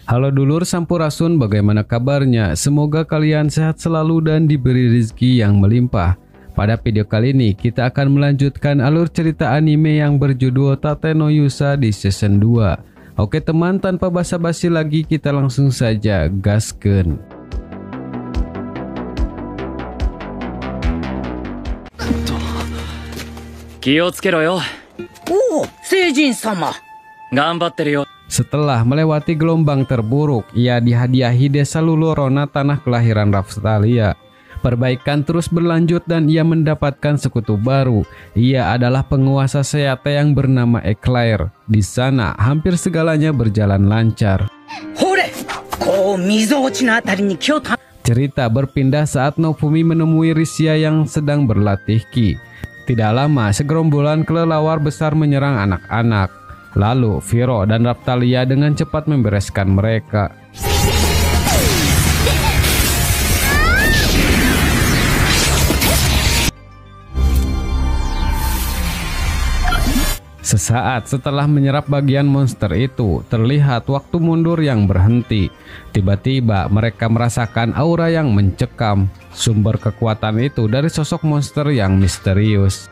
Halo dulur Sampurasun, bagaimana kabarnya? Semoga kalian sehat selalu dan diberi rezeki yang melimpah. Pada video kali ini kita akan melanjutkan alur cerita anime yang berjudul Tate no Yusa di season 2. Oke teman, tanpa basa-basi lagi kita langsung saja gaskeun. 気をつけろよ。おお、聖人様。頑張ってるよ。 Setelah melewati gelombang terburuk, ia dihadiahi desa Lulorona, tanah kelahiran Raphtalia. Perbaikan terus berlanjut dan ia mendapatkan sekutu baru. Ia adalah penguasa Seate yang bernama Eclair. Di sana hampir segalanya berjalan lancar. Cerita berpindah saat Naofumi menemui Risia yang sedang berlatih ki. Tidak lama, segerombolan kelelawar besar menyerang anak-anak. Lalu Viro dan Raphtalia dengan cepat membereskan mereka. Sesaat setelah menyerap bagian monster itu, terlihat waktu mundur yang berhenti. Tiba-tiba mereka merasakan aura yang mencekam. Sumber kekuatan itu dari sosok monster yang misterius.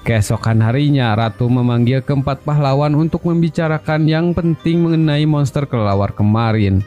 Keesokan harinya, Ratu memanggil keempat pahlawan untuk membicarakan yang penting mengenai monster kelelawar kemarin.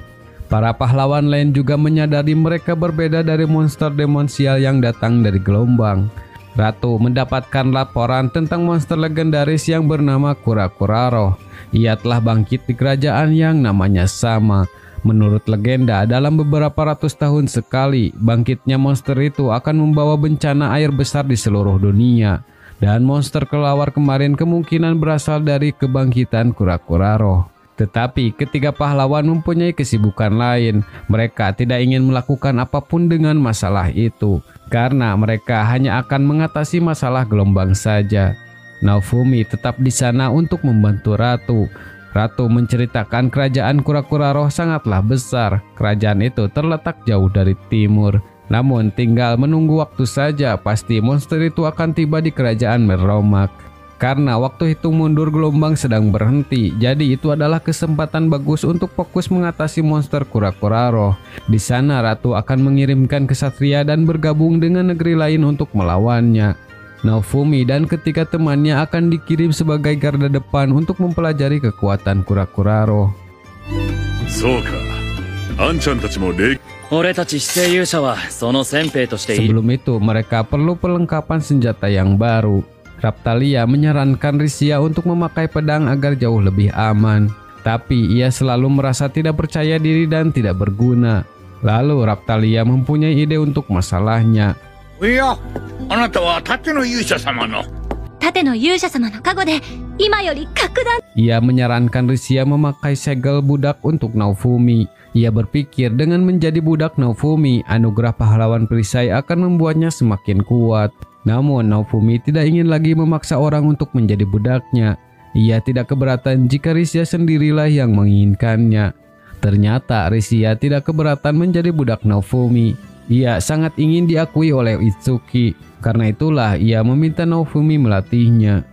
Para pahlawan lain juga menyadari mereka berbeda dari monster demonsial yang datang dari gelombang. Ratu mendapatkan laporan tentang monster legendaris yang bernama Kurakuraro. Ia telah bangkit di kerajaan yang namanya sama. Menurut legenda, dalam beberapa ratus tahun sekali, bangkitnya monster itu akan membawa bencana air besar di seluruh dunia. Dan monster kelelawar kemarin kemungkinan berasal dari kebangkitan Kurakuraro. Tetapi ketiga pahlawan mempunyai kesibukan lain. Mereka tidak ingin melakukan apapun dengan masalah itu, karena mereka hanya akan mengatasi masalah gelombang saja. Naofumi tetap di sana untuk membantu Ratu. Ratu menceritakan kerajaan Kurakuraro sangatlah besar. Kerajaan itu terletak jauh dari timur. Namun tinggal menunggu waktu saja, pasti monster itu akan tiba di kerajaan Merlomak. Karena waktu hitung mundur gelombang sedang berhenti, jadi itu adalah kesempatan bagus untuk fokus mengatasi monster Kurakuraro. Di sana Ratu akan mengirimkan kesatria dan bergabung dengan negeri lain untuk melawannya. Naofumi dan ketiga temannya akan dikirim sebagai garda depan untuk mempelajari kekuatan Kurakuraro. Sebelum itu, mereka perlu perlengkapan senjata yang baru. Raphtalia menyarankan Risia untuk memakai pedang agar jauh lebih aman. Tapi ia selalu merasa tidak percaya diri dan tidak berguna. Lalu Raphtalia mempunyai ide untuk masalahnya. Ia menyarankan Risia memakai segel budak untuk Naofumi. Ia berpikir dengan menjadi budak Naofumi, anugerah pahlawan perisai akan membuatnya semakin kuat. Namun Naofumi tidak ingin lagi memaksa orang untuk menjadi budaknya. Ia tidak keberatan jika Risia sendirilah yang menginginkannya. Ternyata Risia tidak keberatan menjadi budak Naofumi. Ia sangat ingin diakui oleh Itsuki. Karena itulah ia meminta Naofumi melatihnya.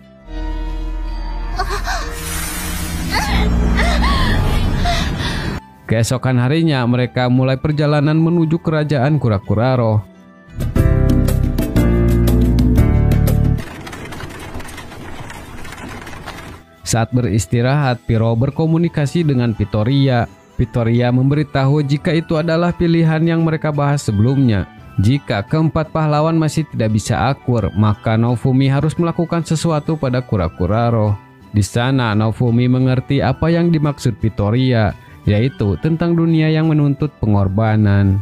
Keesokan harinya mereka mulai perjalanan menuju kerajaan Kurakuraro. Saat beristirahat, Viro berkomunikasi dengan Vittoria. Vittoria memberitahu jika itu adalah pilihan yang mereka bahas sebelumnya. Jika keempat pahlawan masih tidak bisa akur, maka Naofumi harus melakukan sesuatu pada Kurakuraro. Di sana, Naofumi mengerti apa yang dimaksud Vittoria, yaitu tentang dunia yang menuntut pengorbanan.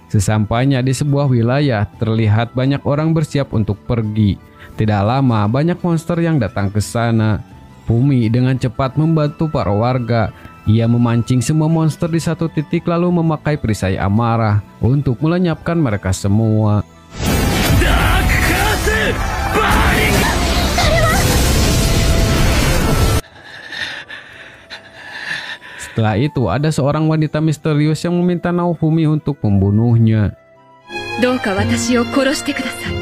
Sesampainya di sebuah wilayah, terlihat banyak orang bersiap untuk pergi. Tidak lama, banyak monster yang datang ke sana. Fumi dengan cepat membantu para warga. Ia memancing semua monster di satu titik lalu memakai perisai amarah untuk melenyapkan mereka semua. Setelah itu ada seorang wanita misterius yang meminta Naofumi untuk membunuhnya. どうか私を殺してください。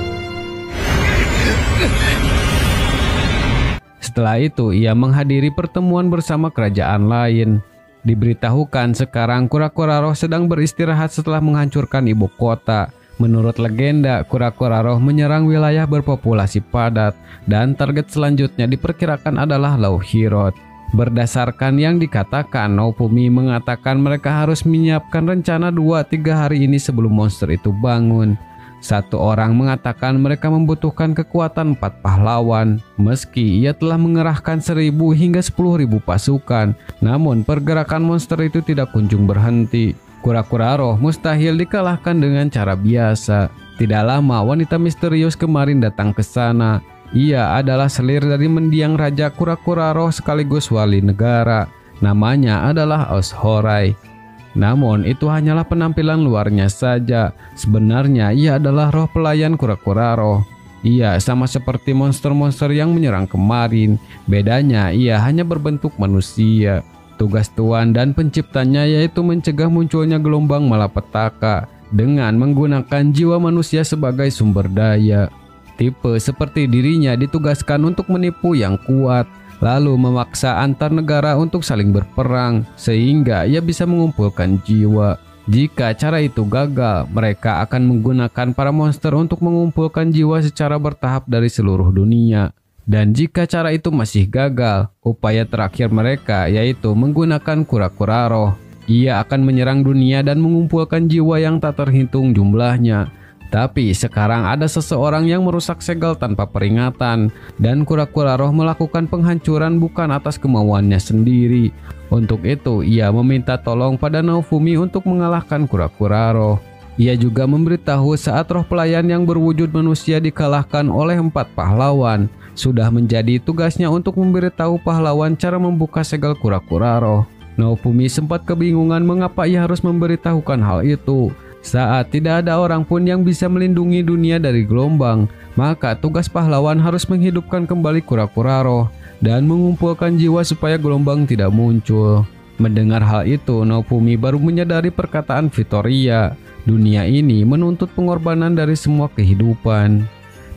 Setelah itu ia menghadiri pertemuan bersama kerajaan lain. Diberitahukan sekarang kura-kura roh sedang beristirahat setelah menghancurkan ibu kota. Menurut legenda, kura-kura roh menyerang wilayah berpopulasi padat dan target selanjutnya diperkirakan adalah Lauhirot. Berdasarkan yang dikatakan, Naofumi mengatakan mereka harus menyiapkan rencana 2-3 hari ini sebelum monster itu bangun. Satu orang mengatakan mereka membutuhkan kekuatan 4 pahlawan. Meski ia telah mengerahkan 1.000 hingga 10.000 pasukan, namun pergerakan monster itu tidak kunjung berhenti. Kura-kura roh mustahil dikalahkan dengan cara biasa. Tidak lama wanita misterius kemarin datang ke sana. Ia adalah selir dari mendiang raja kura-kura roh sekaligus wali negara. Namanya adalah Oshorai. Namun itu hanyalah penampilan luarnya saja. Sebenarnya ia adalah roh pelayan kura-kura roh. Ia sama seperti monster-monster yang menyerang kemarin. Bedanya ia hanya berbentuk manusia. Tugas Tuan dan penciptanya yaitu mencegah munculnya gelombang malapetaka dengan menggunakan jiwa manusia sebagai sumber daya. Tipe seperti dirinya ditugaskan untuk menipu yang kuat, lalu memaksa antar negara untuk saling berperang sehingga ia bisa mengumpulkan jiwa. Jika cara itu gagal, mereka akan menggunakan para monster untuk mengumpulkan jiwa secara bertahap dari seluruh dunia. Dan jika cara itu masih gagal, upaya terakhir mereka yaitu menggunakan kura-kura roh. Ia akan menyerang dunia dan mengumpulkan jiwa yang tak terhitung jumlahnya. Tapi sekarang ada seseorang yang merusak segel tanpa peringatan, dan kura-kura roh melakukan penghancuran bukan atas kemauannya sendiri. Untuk itu, ia meminta tolong pada Naofumi untuk mengalahkan kura-kura roh. Ia juga memberitahu saat roh pelayan yang berwujud manusia dikalahkan oleh 4 pahlawan, sudah menjadi tugasnya untuk memberitahu pahlawan cara membuka segel kura-kura roh. Naofumi sempat kebingungan mengapa ia harus memberitahukan hal itu. Saat tidak ada orang pun yang bisa melindungi dunia dari gelombang, maka tugas pahlawan harus menghidupkan kembali kura-kura roh dan mengumpulkan jiwa supaya gelombang tidak muncul. Mendengar hal itu, Naofumi baru menyadari perkataan Vittoria. Dunia ini menuntut pengorbanan dari semua kehidupan.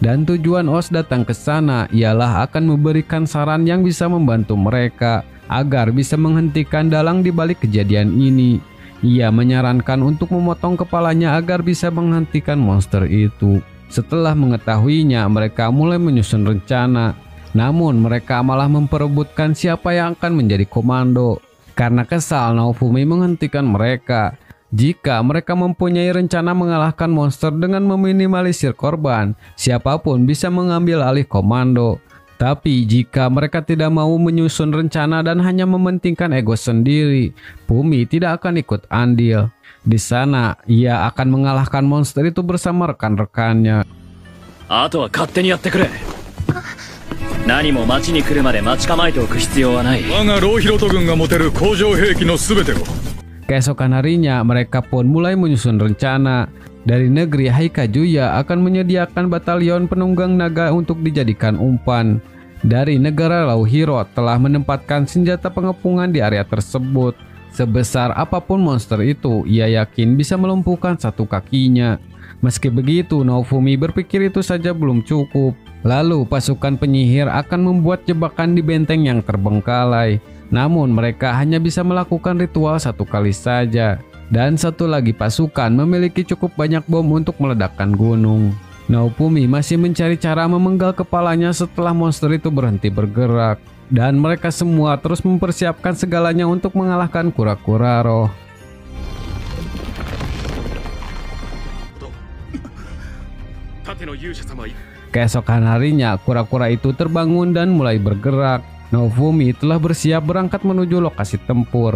Dan tujuan Os datang ke sana ialah akan memberikan saran yang bisa membantu mereka agar bisa menghentikan dalang di balik kejadian ini. Ia menyarankan untuk memotong kepalanya agar bisa menghentikan monster itu. Setelah mengetahuinya, mereka mulai menyusun rencana. Namun mereka malah memperebutkan siapa yang akan menjadi komando. Karena kesal, Naofumi menghentikan mereka. Jika mereka mempunyai rencana mengalahkan monster dengan meminimalisir korban, siapapun bisa mengambil alih komando. Tapi jika mereka tidak mau menyusun rencana dan hanya mementingkan ego sendiri, Fumi tidak akan ikut andil. Di sana, ia akan mengalahkan monster itu bersama rekan-rekannya. あとは勝手にやってくれ。何も町に来るまで待ち構えておく必要はない。我がローヒロト軍が持てる工場兵器のすべてを。 Keesokan harinya, mereka pun mulai menyusun rencana. Dari negeri Haikajuya akan menyediakan batalion penunggang naga untuk dijadikan umpan. Dari negara Lauhirot telah menempatkan senjata pengepungan di area tersebut. Sebesar apapun monster itu, ia yakin bisa melumpuhkan satu kakinya. Meski begitu, Naofumi berpikir itu saja belum cukup. Lalu pasukan penyihir akan membuat jebakan di benteng yang terbengkalai. Namun mereka hanya bisa melakukan ritual satu kali saja. Dan satu lagi pasukan memiliki cukup banyak bom untuk meledakkan gunung. Naofumi masih mencari cara memenggal kepalanya setelah monster itu berhenti bergerak. Dan mereka semua terus mempersiapkan segalanya untuk mengalahkan kura-kura roh. Keesokan harinya, kura-kura itu terbangun dan mulai bergerak. Naofumi telah bersiap berangkat menuju lokasi tempur.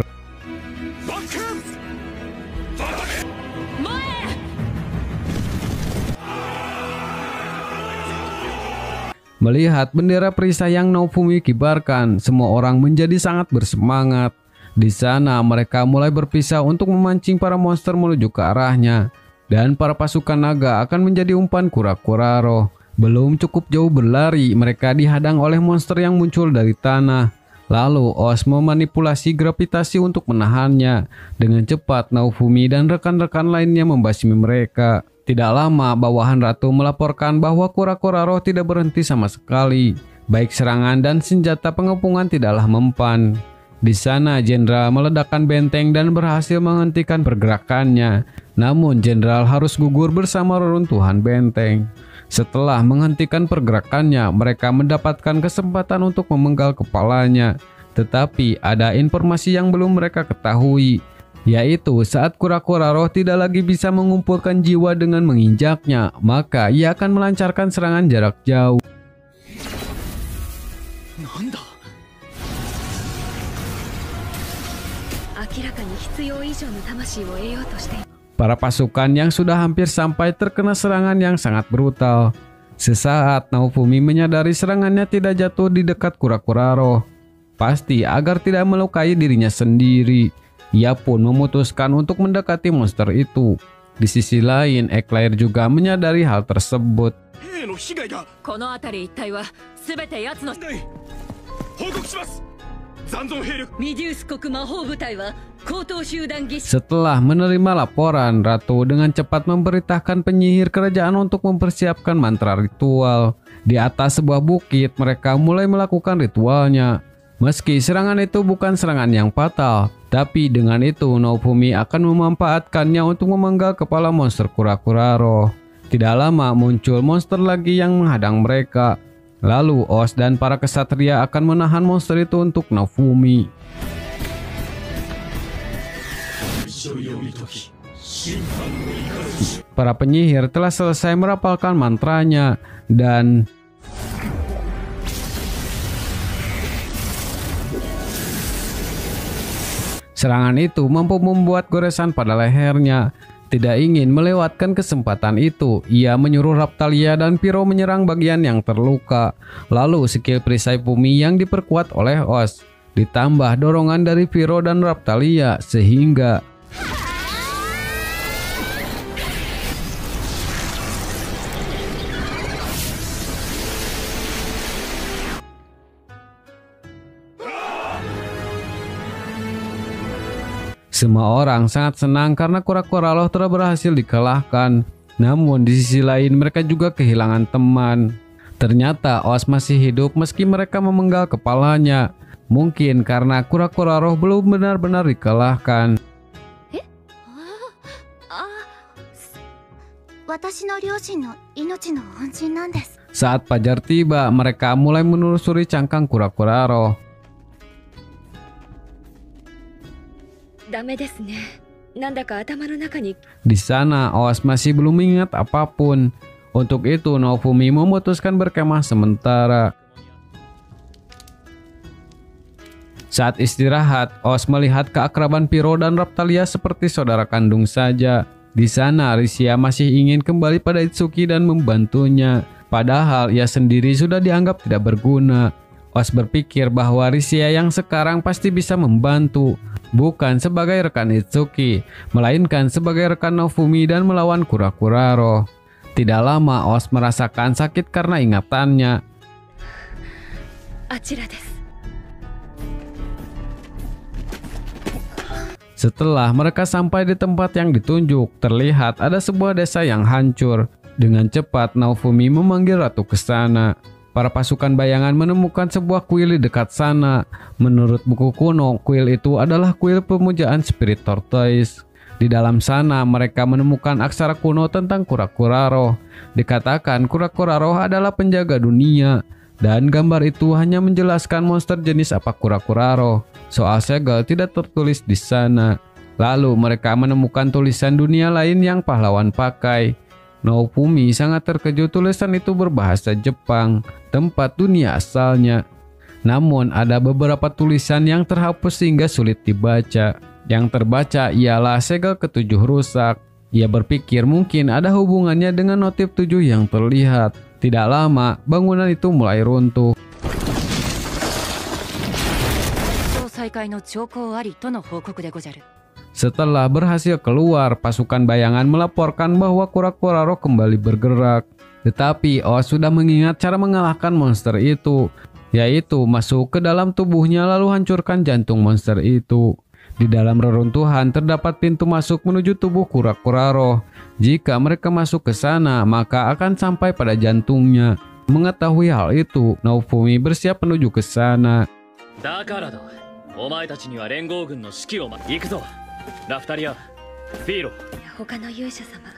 Melihat bendera perisai yang Naofumi kibarkan, semua orang menjadi sangat bersemangat. Di sana mereka mulai berpisah untuk memancing para monster menuju ke arahnya. Dan para pasukan naga akan menjadi umpan kura-kura roh. Belum cukup jauh berlari, mereka dihadang oleh monster yang muncul dari tanah. Lalu Oz memanipulasi gravitasi untuk menahannya. Dengan cepat Naofumi dan rekan-rekan lainnya membasmi mereka. Tidak lama bawahan ratu melaporkan bahwa kura-kura roh tidak berhenti sama sekali. Baik serangan dan senjata pengepungan tidaklah mempan. Di sana jenderal meledakkan benteng dan berhasil menghentikan pergerakannya. Namun jenderal harus gugur bersama reruntuhan benteng. Setelah menghentikan pergerakannya, mereka mendapatkan kesempatan untuk memenggal kepalanya. Tetapi ada informasi yang belum mereka ketahui, yaitu saat kura-kura roh tidak lagi bisa mengumpulkan jiwa dengan menginjaknya, maka ia akan melancarkan serangan jarak jauh. Para pasukan yang sudah hampir sampai terkena serangan yang sangat brutal. Sesaat Naofumi menyadari serangannya tidak jatuh di dekat kura-kura roh. Pasti agar tidak melukai dirinya sendiri. Ia pun memutuskan untuk mendekati monster itu. Di sisi lain, Eclair juga menyadari hal tersebut. Setelah menerima laporan, Ratu dengan cepat memberitakan penyihir kerajaan untuk mempersiapkan mantra ritual. Di atas sebuah bukit, mereka mulai melakukan ritualnya. Meski serangan itu bukan serangan yang fatal, tapi dengan itu Naofumi akan memanfaatkannya untuk memenggal kepala monster kura-kura roh. Tidak lama muncul monster lagi yang menghadang mereka. Lalu Oz dan para kesatria akan menahan monster itu untuk Naofumi. Para penyihir telah selesai merapalkan mantranya dan serangan itu mampu membuat goresan pada lehernya. Tidak ingin melewatkan kesempatan itu, ia menyuruh Raptalia dan Pyro menyerang bagian yang terluka. Lalu skill perisai bumi yang diperkuat oleh Oz, ditambah dorongan dari Pyro dan Raptalia sehingga semua orang sangat senang karena kura-kura roh telah berhasil dikalahkan. Namun di sisi lain mereka juga kehilangan teman. Ternyata Oz masih hidup meski mereka memenggal kepalanya. Mungkin karena kura-kura roh belum benar-benar dikalahkan. Saat fajar tiba, mereka mulai menelusuri cangkang kura-kura roh. Di sana Oz masih belum ingat apapun. Untuk itu Naofumi memutuskan berkemah sementara. Saat istirahat, Oz melihat keakraban Pyro dan Raptalia seperti saudara kandung saja. Di sana Risia masih ingin kembali pada Itsuki dan membantunya. Padahal ia sendiri sudah dianggap tidak berguna. Oz berpikir bahwa Risia yang sekarang pasti bisa membantu. Bukan sebagai rekan Itsuki, melainkan sebagai rekan Naofumi dan melawan kura-kura roh. Tidak lama Oz merasakan sakit karena ingatannya. Setelah mereka sampai di tempat yang ditunjuk, terlihat ada sebuah desa yang hancur. Dengan cepat Naofumi memanggil ratu ke sana. Para pasukan bayangan menemukan sebuah kuil di dekat sana. Menurut buku kuno, kuil itu adalah kuil pemujaan spirit tortoise. Di dalam sana mereka menemukan aksara kuno tentang kura-kura roh. Dikatakan kura-kura roh adalah penjaga dunia. Dan gambar itu hanya menjelaskan monster jenis apa kura-kura roh. Soal segel tidak tertulis di sana. Lalu mereka menemukan tulisan dunia lain yang pahlawan pakai. Naofumi sangat terkejut tulisan itu berbahasa Jepang, tempat dunia asalnya. Namun ada beberapa tulisan yang terhapus sehingga sulit dibaca. Yang terbaca ialah segel ketujuh rusak. Ia berpikir mungkin ada hubungannya dengan notif 7 yang terlihat. Tidak lama, bangunan itu mulai runtuh. Setelah berhasil keluar, pasukan bayangan melaporkan bahwa kura-kura roh kembali bergerak. Tetapi Oz sudah mengingat cara mengalahkan monster itu. yaitu masuk ke dalam tubuhnya lalu hancurkan jantung monster itu. Di dalam reruntuhan terdapat pintu masuk menuju tubuh kura-kura roh. Jika mereka masuk ke sana, maka akan sampai pada jantungnya. Mengetahui hal itu, Naofumi bersiap menuju ke sana. だからだ。お前たちには連合軍の指揮を行くぞ。ラフタリア、フィーロ。他の勇者様、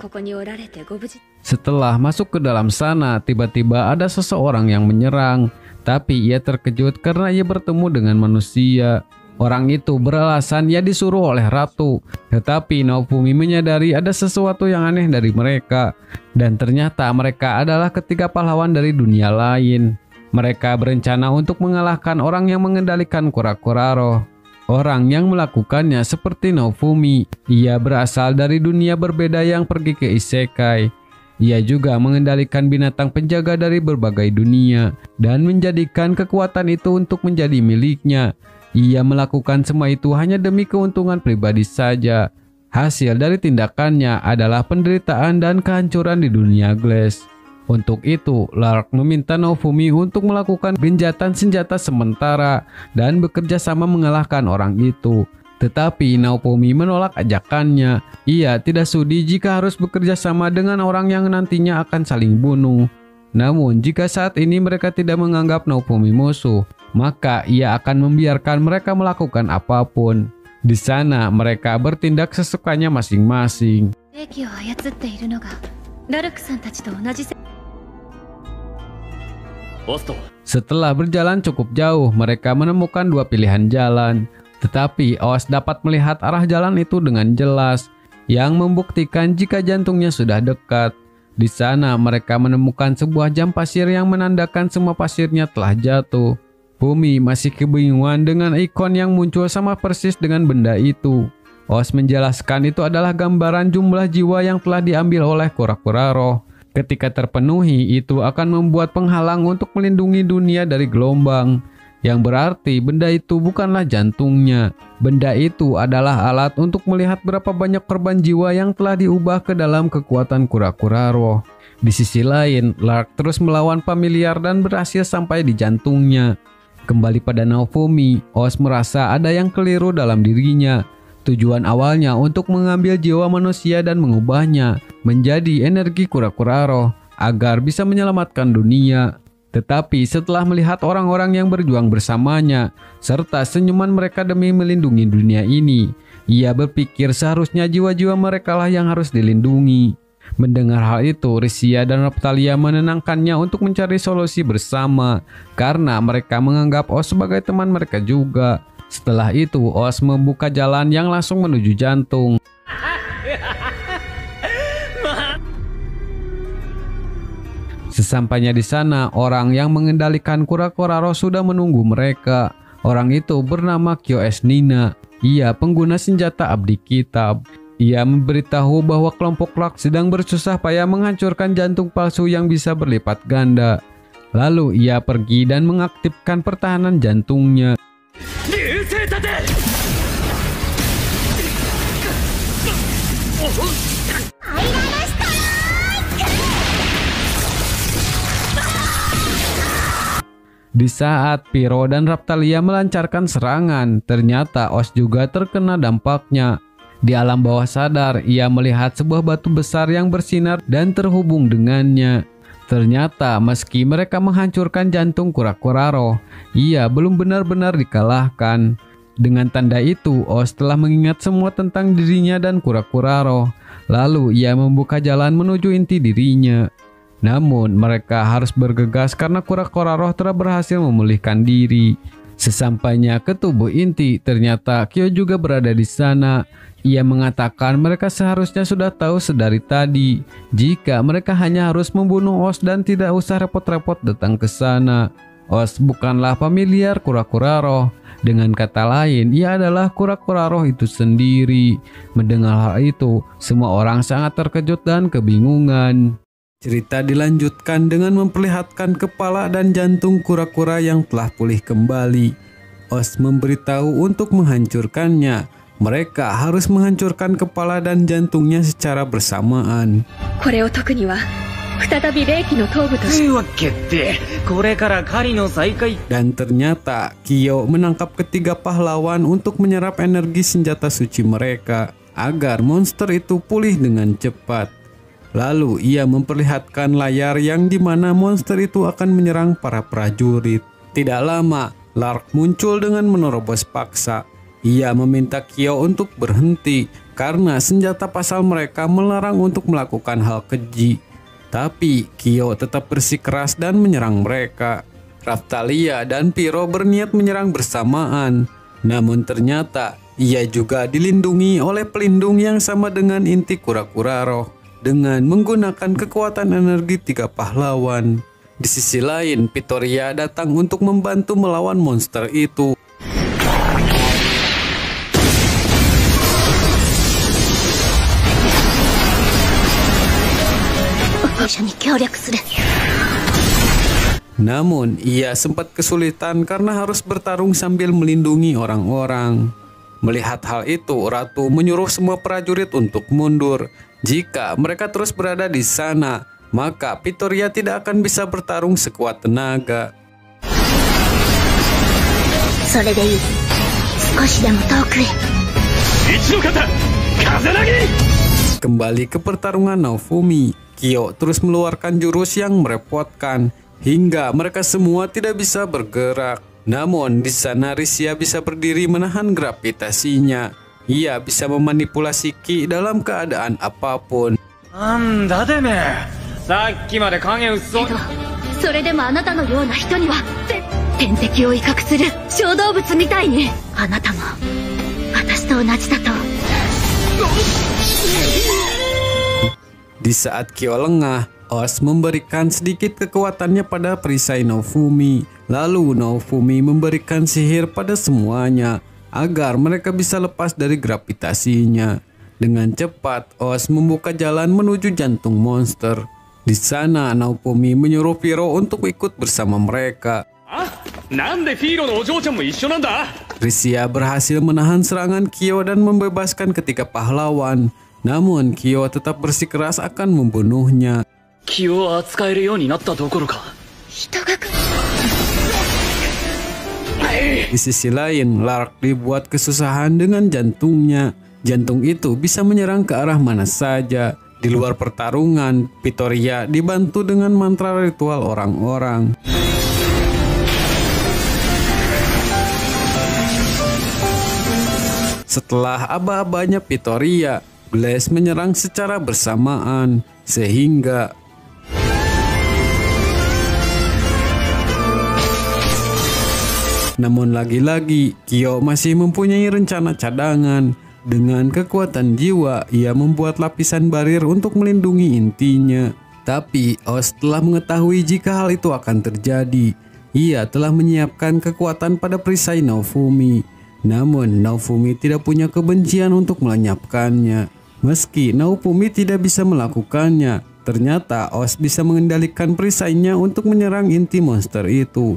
ここにおられてご無事。 Setelah masuk ke dalam sana, tiba-tiba ada seseorang yang menyerang. Tapi ia terkejut karena ia bertemu dengan manusia. Orang itu beralasan ia disuruh oleh ratu. Tetapi Naofumi menyadari ada sesuatu yang aneh dari mereka. Dan ternyata mereka adalah ketiga pahlawan dari dunia lain. Mereka berencana untuk mengalahkan orang yang mengendalikan kura-kura roh. Orang yang melakukannya seperti Naofumi. Ia berasal dari dunia berbeda yang pergi ke isekai. Ia juga mengendalikan binatang penjaga dari berbagai dunia dan menjadikan kekuatan itu untuk menjadi miliknya. Ia melakukan semua itu hanya demi keuntungan pribadi saja. Hasil dari tindakannya adalah penderitaan dan kehancuran di dunia Glass. Untuk itu, Lark meminta Naofumi untuk melakukan genjatan senjata sementara dan bekerja sama mengalahkan orang itu. Tetapi Naofumi menolak ajakannya. Ia tidak sudi jika harus bekerja sama dengan orang yang nantinya akan saling bunuh. Namun jika saat ini mereka tidak menganggap Naofumi musuh, maka ia akan membiarkan mereka melakukan apapun. Di sana mereka bertindak sesukanya masing-masing. Setelah berjalan cukup jauh, mereka menemukan dua pilihan jalan. Tetapi Oas dapat melihat arah jalan itu dengan jelas, yang membuktikan jika jantungnya sudah dekat. Di sana mereka menemukan sebuah jam pasir yang menandakan semua pasirnya telah jatuh. Bumi masih kebingungan dengan ikon yang muncul sama persis dengan benda itu. Oas menjelaskan itu adalah gambaran jumlah jiwa yang telah diambil oleh kura-kura roh. Ketika terpenuhi, itu akan membuat penghalang untuk melindungi dunia dari gelombang. Yang berarti benda itu bukanlah jantungnya. Benda itu adalah alat untuk melihat berapa banyak korban jiwa yang telah diubah ke dalam kekuatan kura-kura roh. Di sisi lain, Lark terus melawan familiar dan berhasil sampai di jantungnya. Kembali pada Naofumi, Oas merasa ada yang keliru dalam dirinya. Tujuan awalnya untuk mengambil jiwa manusia dan mengubahnya menjadi energi kura-kura roh agar bisa menyelamatkan dunia. Tetapi setelah melihat orang-orang yang berjuang bersamanya, serta senyuman mereka demi melindungi dunia ini, ia berpikir seharusnya jiwa-jiwa mereka lah yang harus dilindungi. Mendengar hal itu, Risia dan Raphtalia menenangkannya untuk mencari solusi bersama, karena mereka menganggap Oas sebagai teman mereka juga. Setelah itu, Oas membuka jalan yang langsung menuju jantung. Sesampainya di sana, orang yang mengendalikan kura-kura roh sudah menunggu mereka. Orang itu bernama Kyo-S Nina. Ia pengguna senjata abdi kitab. Ia memberitahu bahwa kelompok Lark sedang bersusah payah menghancurkan jantung palsu yang bisa berlipat ganda. Lalu ia pergi dan mengaktifkan pertahanan jantungnya. Di saat Piro dan Raphtalia melancarkan serangan, ternyata Oas juga terkena dampaknya. Di alam bawah sadar, ia melihat sebuah batu besar yang bersinar dan terhubung dengannya. Ternyata meski mereka menghancurkan jantung kura-kura roh, ia belum benar-benar dikalahkan. Dengan tanda itu, Oas telah mengingat semua tentang dirinya dan kura-kura roh. Lalu ia membuka jalan menuju inti dirinya. Namun mereka harus bergegas karena kura-kura roh telah berhasil memulihkan diri. Sesampainya ke tubuh inti, ternyata Kyo juga berada di sana. Ia mengatakan mereka seharusnya sudah tahu sedari tadi jika mereka hanya harus membunuh Oas dan tidak usah repot-repot datang ke sana. Oas bukanlah familiar kura-kura roh. Dengan kata lain, ia adalah kura-kura roh itu sendiri. Mendengar hal itu, semua orang sangat terkejut dan kebingungan. Cerita dilanjutkan dengan memperlihatkan kepala dan jantung kura-kura yang telah pulih kembali. Oas memberitahu untuk menghancurkannya. Mereka harus menghancurkan kepala dan jantungnya secara bersamaan. 再び霊気の頭部としというわけでこれから狩りの再開 Dan ternyata Kyo menangkap ketiga pahlawan untuk menyerap energi senjata suci mereka agar monster itu pulih dengan cepat. Lalu ia memperlihatkan layar yang dimana monster itu akan menyerang para prajurit. Tidak lama, Lark muncul dengan menerobos paksa. Ia meminta Kyo untuk berhenti karena senjata pasal mereka melarang untuk melakukan hal keji. Tapi Kyo tetap bersikeras dan menyerang mereka. Raphtalia dan Pyro berniat menyerang bersamaan. Namun ternyata ia juga dilindungi oleh pelindung yang sama dengan inti kura-kura roh dengan menggunakan kekuatan energi tiga pahlawan. Di sisi lain, Pitoria datang untuk membantu melawan monster itu. 一緒に協力する。 Namun, ia sempat kesulitan karena harus bertarung sambil melindungi orang-orang. Melihat hal itu, Ratu menyuruh semua prajurit untuk mundur. Jika mereka terus berada di sana, maka Pitoria tidak akan bisa bertarung sekuat tenaga. それでいい。少しでも遠くへ。 一の型風なぎ Kembali ke pertarungan Naofumi, Kyo terus mengeluarkan jurus yang merepotkan hingga mereka semua tidak bisa bergerak. Namun di sana Risia bisa berdiri menahan gravitasinya. Ia bisa memanipulasi Ki dalam keadaan apapun. なんだてめえさっきまで影薄そうけどそれでもあなたのような人には天敵を威嚇する小動物みたいにあなたも私と同じだと。 Di saat Kyo lengah, Oz memberikan sedikit kekuatannya pada perisai Naofumi. Lalu Naofumi memberikan sihir pada semuanya agar mereka bisa lepas dari gravitasinya. Dengan cepat, Oz membuka jalan menuju jantung monster. Di sana, Naofumi menyuruh Pyro untuk ikut bersama mereka. なんでフィーロのお嬢ちゃんも一緒なんだ Risia berhasil menahan serangan Kyo dan membebaskan ketiga pahlawan. Namun Kyo tetap bersikeras akan membunuhnya. 気を扱えるようになったどころか 人が Di sisi lain, Lark dibuat kesusahan dengan jantungnya. Jantung itu bisa menyerang ke arah mana saja. Di luar pertarungan, Pitoria dibantu dengan mantra ritual orang-orang. Setelah aba-abanya Pitoria, Blaze menyerang secara bersamaan, sehingga namun lagi-lagi Kyo masih mempunyai rencana cadangan. Dengan kekuatan jiwa, ia membuat lapisan barir untuk melindungi intinya. Tapi Oz telah mengetahui jika hal itu akan terjadi. Ia telah menyiapkan kekuatan pada perisai Naofumi. Namun Naofumi tidak punya kebencian untuk melenyapkannya. Meski Naofumi tidak bisa melakukannya, ternyata Oz bisa mengendalikan perisainya untuk menyerang inti monster itu.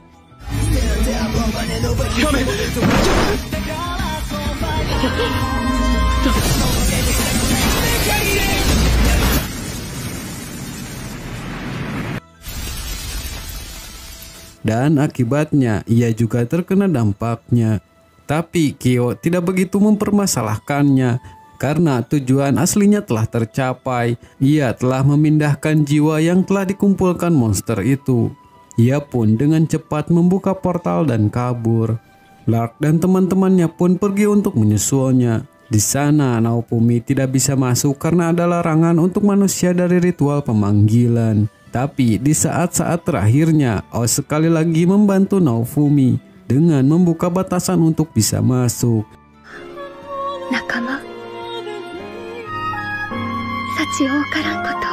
Dan akibatnya ia juga terkena dampaknya. Tapi Kyo tidak begitu mempermasalahkannya karena tujuan aslinya telah tercapai. Ia telah memindahkan jiwa yang telah dikumpulkan monster itu. Ia pun dengan cepat membuka portal dan kabur. Lark dan teman-temannya pun pergi untuk menyusulnya. Di sana Naofumi tidak bisa masuk karena ada larangan untuk manusia dari ritual pemanggilan. Tapi di saat-saat terakhirnya, Oz sekali lagi membantu Naofumi dengan membuka batasan untuk bisa masuk. 仲間幸多からんこと。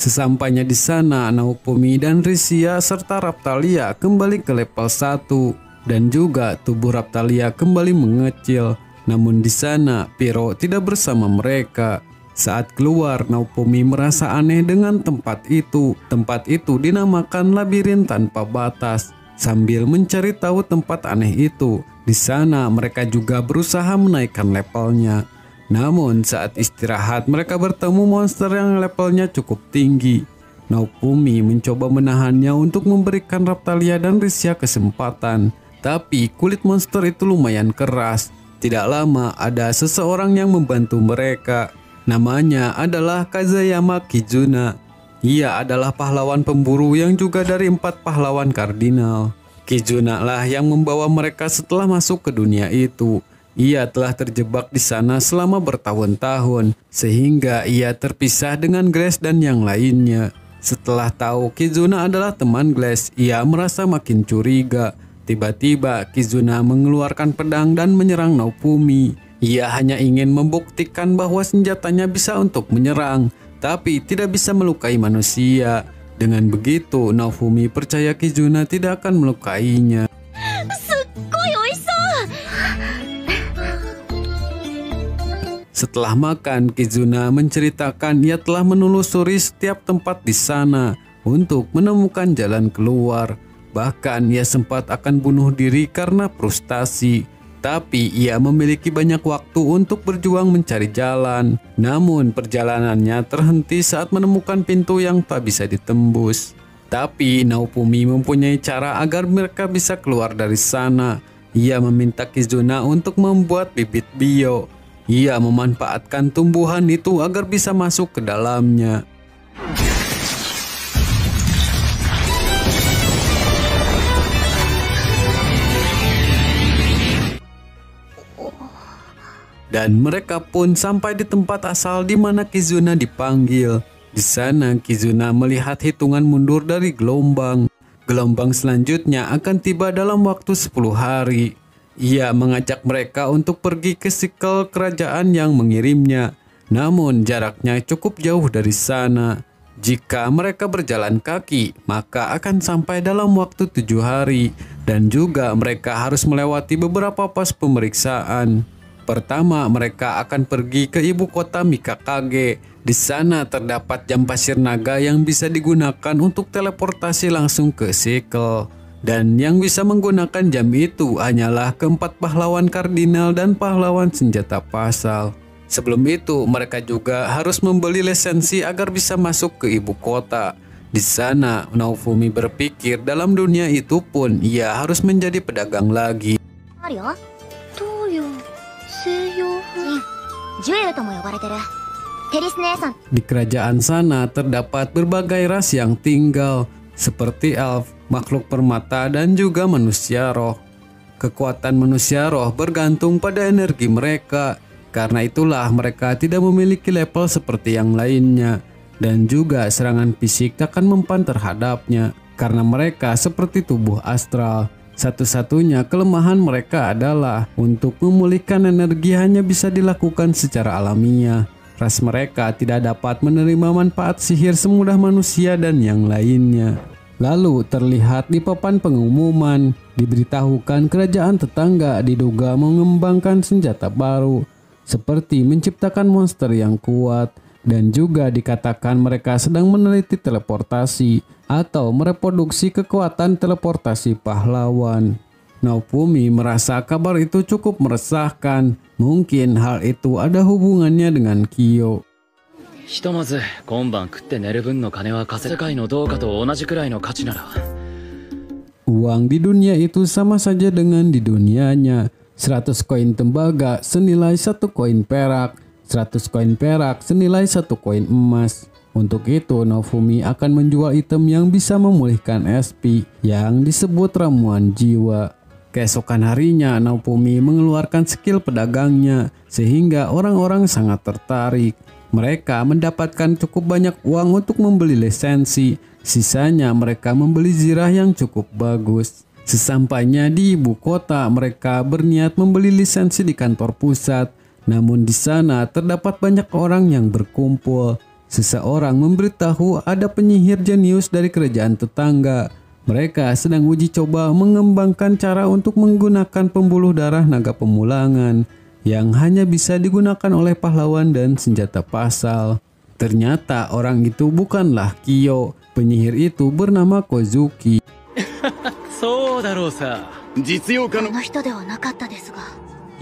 Sesampainya di sana, Naofumi dan Risia serta Raphtalia kembali ke level 1 dan juga tubuh Raphtalia kembali mengecil. Namun di sana Pyro tidak bersama mereka. Saat keluar, Naofumi merasa aneh dengan tempat itu. Tempat itu dinamakan labirin tanpa batas. sambil mencari tahu tempat aneh itu. Di sana mereka juga berusaha menaikkan levelnya. Namun saat istirahat mereka bertemu monster yang levelnya cukup tinggi. Naofumi mencoba menahannya untuk memberikan Raphtalia dan Risha kesempatan. Tapi kulit monster itu lumayan keras. Tidak lama ada seseorang yang membantu mereka. Namanya adalah Kazayama Kizuna. Ia adalah pahlawan pemburu yang juga dari 4 pahlawan kardinal. Kizuna lah yang membawa mereka setelah masuk ke dunia itu. Ia telah terjebak di sana selama bertahun-tahun, sehingga ia terpisah dengan Glass dan yang lainnya. Setelah tahu Kizuna adalah teman Glass, ia merasa makin curiga. Tiba-tiba Kizuna mengeluarkan pedang dan menyerang Naofumi. Ia hanya ingin membuktikan bahwa senjatanya bisa untuk menyerang, tapi tidak bisa melukai manusia. Dengan begitu, Naofumi percaya Kizuna tidak akan melukainya. Setelah makan, Kizuna menceritakan ia telah menelusuri setiap tempat di sana untuk menemukan jalan keluar. Bahkan ia sempat akan bunuh diri karena frustasi. Tapi ia memiliki banyak waktu untuk berjuang mencari jalan. Namun perjalanannya terhenti saat menemukan pintu yang tak bisa ditembus. Tapi Naofumi mempunyai cara agar mereka bisa keluar dari sana. Ia meminta Kizuna untuk membuat bibit bio. Ia memanfaatkan tumbuhan itu agar bisa masuk ke dalamnya. Dan mereka pun sampai di tempat asal di mana Kizuna dipanggil. Di sana Kizuna melihat hitungan mundur dari gelombang. Gelombang selanjutnya akan tiba dalam waktu 10 hari. Ia mengajak mereka untuk pergi ke sikel kerajaan yang mengirimnya. Namun jaraknya cukup jauh dari sana. Jika mereka berjalan kaki, maka akan sampai dalam waktu 7 hari. Dan juga mereka harus melewati beberapa pos pemeriksaan. Pertama, mereka akan pergi ke ibu kota Mikakage. Di sana terdapat jam pasir naga yang bisa digunakan untuk teleportasi langsung ke sikel. Dan yang bisa menggunakan jam itu hanyalah keempat pahlawan kardinal dan pahlawan senjata pasal. Sebelum itu, mereka juga harus membeli lisensi agar bisa masuk ke ibu kota. Di sana, Naofumi berpikir dalam dunia itu pun ia harus menjadi pedagang lagi. Di kerajaan sana terdapat berbagai ras yang tinggal, seperti elf, makhluk permata, dan juga manusia roh. Kekuatan manusia roh bergantung pada energi mereka. Karena itulah mereka tidak memiliki level seperti yang lainnya. Dan juga serangan fisik takkan mempan terhadapnya, karena mereka seperti tubuh astral. Satu-satunya kelemahan mereka adalah untuk memulihkan energi hanya bisa dilakukan secara alamiah. Ras mereka tidak dapat menerima manfaat sihir semudah manusia dan yang lainnya. Lalu terlihat di papan pengumuman, diberitahukan kerajaan tetangga diduga mengembangkan senjata baru, seperti menciptakan monster yang kuat, dan juga dikatakan mereka sedang meneliti teleportasi atau mereproduksi kekuatan teleportasi pahlawan. Naofumi merasa kabar itu cukup meresahkan. Mungkin hal itu ada hubungannya dengan Kyo. ひとまず今晩食って寝る分の金は稼い世界のどうかと同じくらいの価値なら Uang di dunia itu sama saja dengan di dunianya. 100 koin tembaga senilai 1 koin perak, 100 koin perak senilai 1 koin emas. Untuk itu, Naofumi akan menjual item yang bisa memulihkan SP yang disebut ramuan jiwa. Keesokan harinya, Naofumi mengeluarkan skill pedagangnya sehingga orang-orang sangat tertarik. Mereka mendapatkan cukup banyak uang untuk membeli lisensi. Sisanya mereka membeli zirah yang cukup bagus. Sesampainya di ibu kota, mereka berniat membeli lisensi di kantor pusat. Namun di sana terdapat banyak orang yang berkumpul. Seseorang memberitahu ada penyihir jenius dari kerajaan tetangga. Mereka sedang uji coba mengembangkan cara untuk menggunakan pembuluh darah naga pemulangan yang hanya bisa digunakan oleh pahlawan dan senjata pasal. Ternyata orang itu bukanlah Kyo. Penyihir itu bernama Kozuki. そうだろうさ。実用化のあの人ではなかったですが。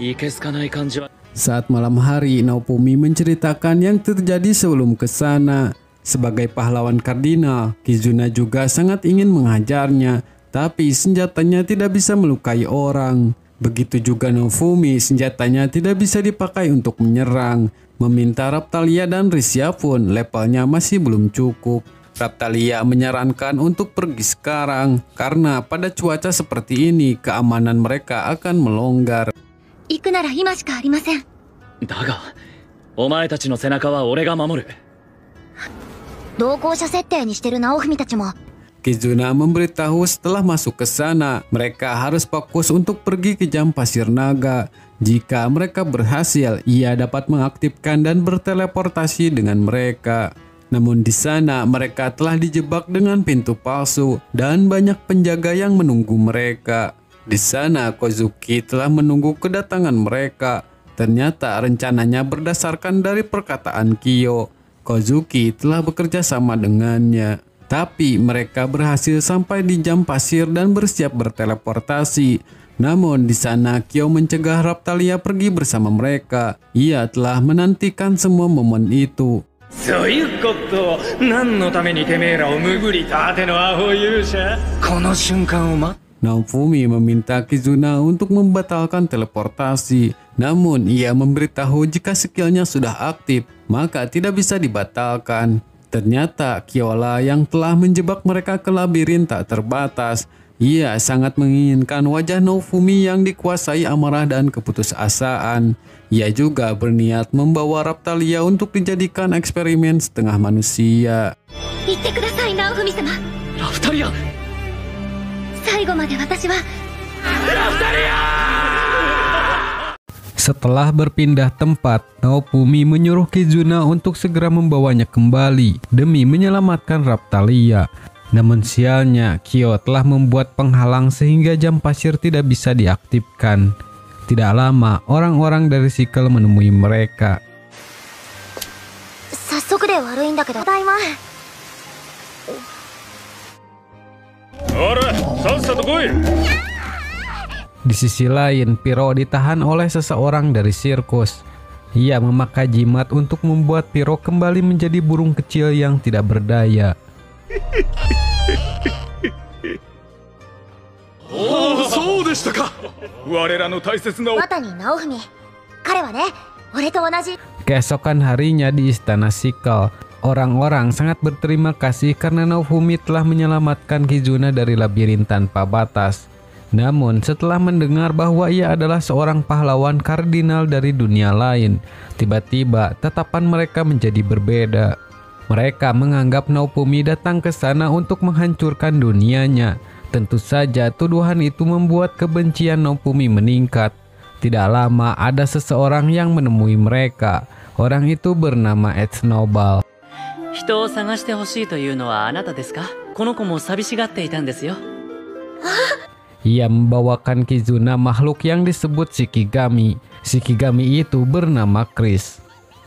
いけすかない感じは。 Saat malam hari, Naofumi menceritakan yang terjadi sebelum ke sana. Sebagai pahlawan kardinal, Kizuna juga sangat ingin menghajarnya, tapi senjatanya tidak bisa melukai orang. Begitu juga Naofumi, senjatanya tidak bisa dipakai untuk menyerang. Meminta Raphtalia dan Risya pun levelnya masih belum cukup. Raphtalia menyarankan untuk pergi sekarang, karena pada cuaca seperti ini keamanan mereka akan melonggar. 行くなら今しかありません。だが、お前たちの背中は俺が守る。同行者設定にしてる直文たちも。 Kizuna memberitahu setelah masuk ke sana, mereka harus fokus untuk pergi ke Jam Pasir Naga. Jika mereka berhasil, ia dapat mengaktifkan dan berteleportasi dengan mereka. Namun di sana mereka telah dijebak dengan pintu palsu dan banyak penjaga yang menunggu mereka. Di sana Kozuki telah menunggu kedatangan mereka. Ternyata rencananya berdasarkan dari perkataan Kyo. Kozuki telah bekerja sama dengannya. Tapi mereka berhasil sampai di Jam Pasir dan bersiap berteleportasi. Namun di sana Kyo mencegah Raphtalia pergi bersama mereka. Ia telah menantikan semua momen itu. そういうこと何のためにてめえらをむぐりたてのアホ勇者この瞬間を待っ Naofumi meminta Kizuna untuk membatalkan teleportasi. Namun ia memberitahu jika skillnya sudah aktif, maka tidak bisa dibatalkan. Ternyata Kyola yang telah menjebak mereka ke labirin tak terbatas. Ia sangat menginginkan wajah Naofumi yang dikuasai amarah dan keputusasaan. Ia juga berniat membawa Raphtalia untuk dijadikan eksperimen setengah manusia. 言ってください直文様。ラフタリア。 最後まで私は。 Setelah berpindah tempat, Naofumi menyuruh Kizuna untuk segera membawanya kembali demi menyelamatkan Raphtalia. Namun sialnya, Kyo telah membuat penghalang sehingga Jam Pasir tidak bisa diaktifkan. Tidak lama, orang-orang dari Sickle menemui mereka. 早速で悪いんだけど。ただいま。 おらさっさと来い。 Di sisi lain, Piro ditahan oleh seseorang dari sirkus. Ia memakai jimat untuk membuat Piro kembali menjadi burung kecil yang tidak berdaya. おお、そうでしたか。我らの大切な。 渡に直文。彼はね、俺と同じ。 Keesokan harinya di istana Sickle, orang-orang sangat berterima kasih karena Naofumi telah menyelamatkan Kizuna dari labirin tanpa batas. Namun setelah mendengar bahwa ia adalah seorang pahlawan kardinal dari dunia lain, tiba-tiba tatapan mereka menjadi berbeda. Mereka menganggap Naofumi datang ke sana untuk menghancurkan dunianya. Tentu saja tuduhan itu membuat kebencian Naofumi meningkat. Tidak lama ada seseorang yang menemui mereka. Orang itu bernama Ethnobal. 人を探してほしいというのはあなたですか？この子も寂しがっていたんですよ。 Ia membawakan Kizuna makhluk yang disebut Shikigami. Shikigami itu bernama Chris.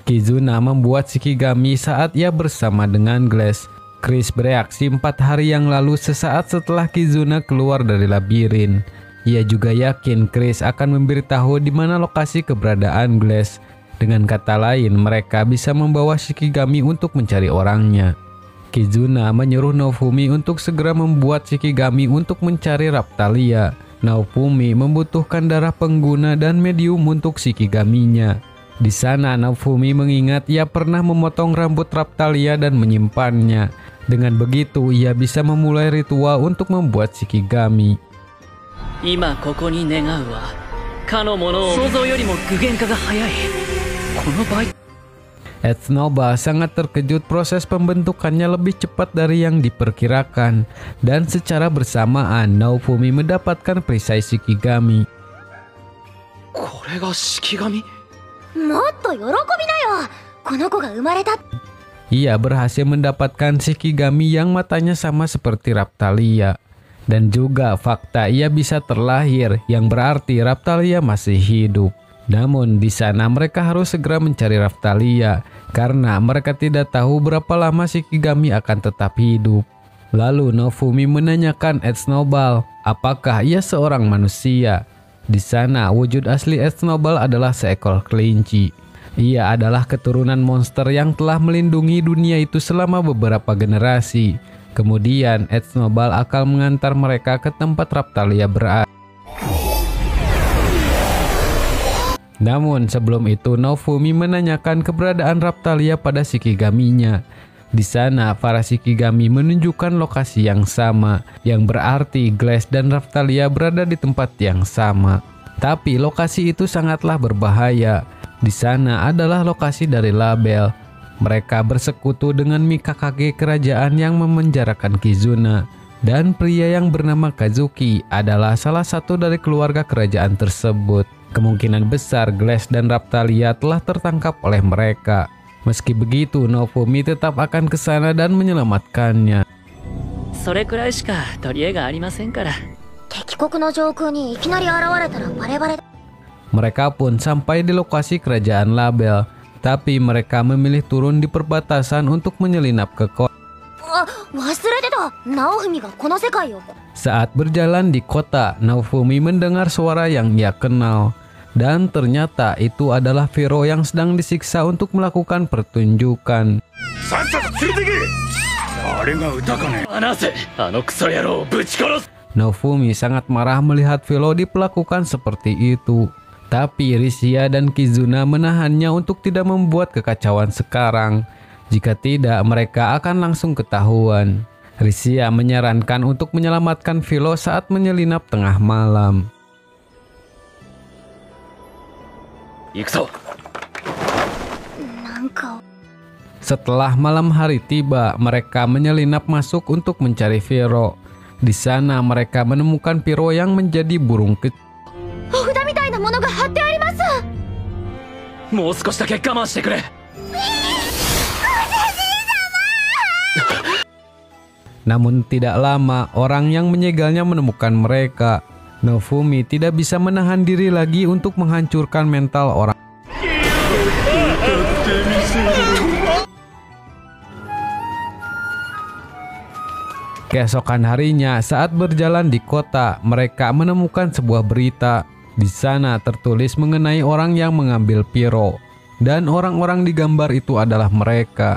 Kizuna membuat Shikigami saat ia bersama dengan Glass. Chris bereaksi 4 hari yang lalu sesaat setelah Kizuna keluar dari labirin. Ia juga yakin Chris akan memberitahu di mana lokasi keberadaan Glass. Dengan kata lain, mereka bisa membawa Shikigami untuk mencari orangnya. Kizuna menyuruh Naofumi untuk segera membuat Shikigami untuk mencari Raphtalia. Naofumi membutuhkan darah pengguna dan medium untuk Shikigaminya. Di sana Naofumi mengingat ia pernah memotong rambut Raphtalia dan menyimpannya. Dengan begitu ia bisa memulai ritual untuk membuat Shikigami. 今ここに願うは、かの者を想像よりも具現化が早い。この場合。 Ethnobal sangat terkejut proses pembentukannya lebih cepat dari yang diperkirakan. Dan secara bersamaan Naofumi mendapatkan perisai Shikigami. これが式神？もっと喜びなよ。この子が生まれた。 Ia berhasil mendapatkan Shikigami yang matanya sama seperti Raphtalia. Dan juga fakta ia bisa terlahir, yang berarti Raphtalia masih hidup. Namun di sana mereka harus segera mencari Raphtalia karena mereka tidak tahu berapa lama Shikigami akan tetap hidup. Lalu Nofumi menanyakan Ed Snowball, apakah ia seorang manusia. Di sana wujud asli Ed Snowball adalah seekor kelinci. Ia adalah keturunan monster yang telah melindungi dunia itu selama beberapa generasi. Kemudian Ed Snowball akan mengantar mereka ke tempat Raphtalia berada. Namun sebelum itu Nofumi menanyakan keberadaan Raphtalia pada Shikigami-nya. Di sana, para Shikigami menunjukkan lokasi yang sama, yang berarti Glass dan Raphtalia berada di tempat yang sama. Tapi lokasi itu sangatlah berbahaya. Di sana adalah lokasi dari label. Mereka bersekutu dengan Mikakage kerajaan yang memenjarakan Kizuna. Dan pria yang bernama Kazuki adalah salah satu dari keluarga kerajaan tersebut. Kemungkinan besar Glass dan Raphtalia telah tertangkap oleh mereka. Meski begitu, Nofumi tetap akan ke sana dan menyelamatkannya. Mereka pun sampai di lokasi kerajaan label, tapi mereka memilih turun di perbatasan untuk menyelinap ke kota. Saat berjalan di kota, Nofumi mendengar suara yang ia kenal. Dan ternyata itu adalah Firo yang sedang disiksa untuk melakukan pertunjukan. Nofumi sangat marah melihat Firo diperlakukan seperti itu. Tapi Risia dan Kizuna menahannya untuk tidak membuat kekacauan sekarang. Jika tidak, mereka akan langsung ketahuan. Risia menyarankan untuk menyelamatkan Firo saat menyelinap tengah malam. Setelah malam hari tiba, mereka menyelinap masuk untuk mencari Firo. Di sana mereka menemukan Firo yang menjadi burung kecil. Namun tidak lama, orang yang menyegalnya menemukan mereka. Nofumi tidak bisa menahan diri lagi untuk menghancurkan mental orang. Keesokan harinya, saat berjalan di kota, mereka menemukan sebuah berita. Di sana tertulis mengenai orang yang mengambil Firo, dan orang-orang di gambar itu adalah mereka.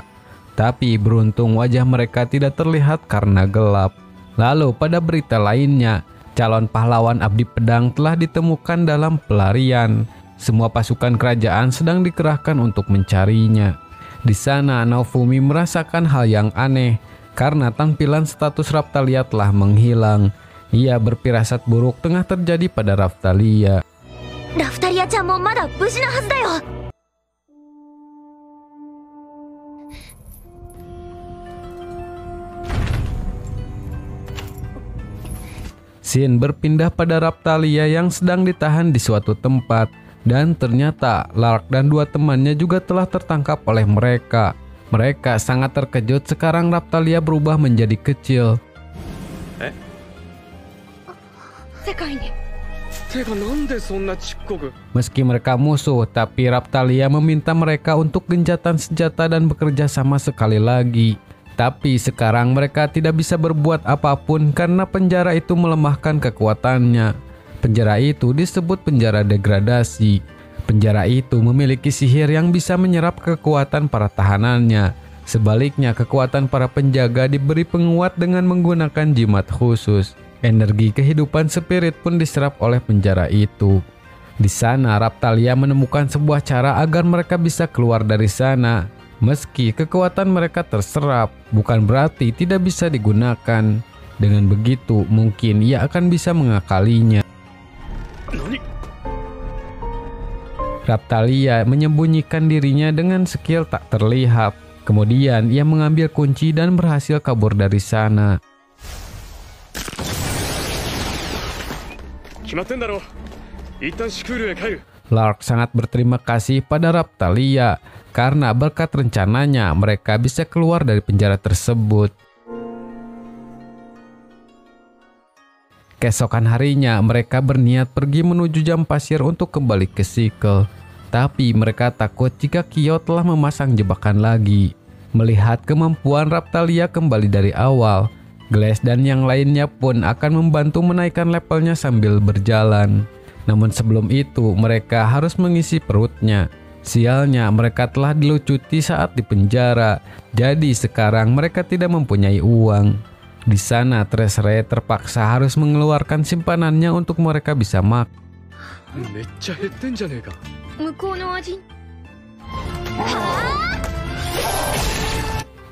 Tapi beruntung wajah mereka tidak terlihat karena gelap. Lalu pada berita lainnya, calon pahlawan abdi pedang telah ditemukan dalam pelarian. Semua pasukan kerajaan sedang dikerahkan untuk mencarinya. Di sana Nofumi merasakan hal yang aneh karena tampilan status Raphtalia telah menghilang. Ia berfirasat buruk tengah terjadi pada Raphtalia. Raphtalia-chan mo mada bushi na hazu da yo. Scene berpindah pada Raphtalia yang sedang ditahan di suatu tempat, dan ternyata Lark dan dua temannya juga telah tertangkap oleh mereka. Mereka sangat terkejut sekarang Raphtalia berubah menjadi kecil. Meski mereka musuh, tapi Raphtalia meminta mereka untuk gencatan senjata dan bekerja sama sekali lagi. Tapi sekarang mereka tidak bisa berbuat apapun karena penjara itu melemahkan kekuatannya. Penjara itu disebut penjara degradasi. Penjara itu memiliki sihir yang bisa menyerap kekuatan para tahanannya. Sebaliknya, kekuatan para penjaga diberi penguat dengan menggunakan jimat khusus. Energi kehidupan spirit pun diserap oleh penjara itu. Di sana, Raphtalia menemukan sebuah cara agar mereka bisa keluar dari sana. Meski kekuatan mereka terserap, bukan berarti tidak bisa digunakan. Dengan begitu, mungkin ia akan bisa mengakalinya. Raphtalia menyembunyikan dirinya dengan skill tak terlihat. Kemudian ia mengambil kunci dan berhasil kabur dari sana. Lark sangat berterima kasih pada Raphtalia karena berkat rencananya mereka bisa keluar dari penjara tersebut. Keesokan harinya mereka berniat pergi menuju jam pasir untuk kembali ke Sickle. Tapi mereka takut jika Kyo telah memasang jebakan lagi. Melihat kemampuan Raphtalia kembali dari awal, Glass dan yang lainnya pun akan membantu menaikkan levelnya sambil berjalan. Namun sebelum itu mereka harus mengisi perutnya. Sialnya mereka telah dilucuti saat di penjara. Jadi sekarang mereka tidak mempunyai uang. Di sana Tresre terpaksa harus mengeluarkan simpanannya untuk mereka bisa makan. めっちゃ減ってんじゃねえか。向こうの味。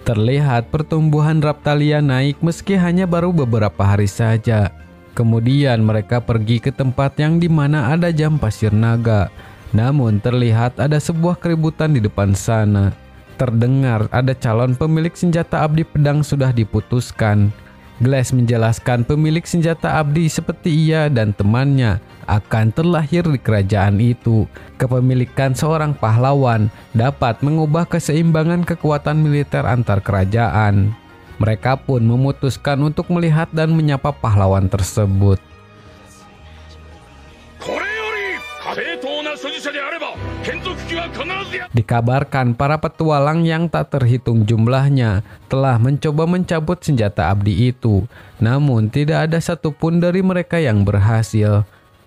Terlihat pertumbuhan Raphtalia naik meski hanya baru beberapa hari saja. Kemudian mereka pergi ke tempat yang dimana ada jam pasir naga. Namun terlihat ada sebuah keributan di depan sana. Terdengar ada calon pemilik senjata abdi pedang sudah diputuskan. Glass menjelaskan pemilik senjata abdi seperti ia dan temannya akan terlahir di kerajaan itu. Kepemilikan seorang pahlawan dapat mengubah keseimbangan kekuatan militer antar kerajaan. Mereka pun memutuskan untuk melihat dan menyapa pahlawan tersebut. Dikabarkan para petualang yang tak terhitung jumlahnya telah mencoba mencabut senjata abdi itu. Namun tidak ada satupun dari mereka yang berhasil.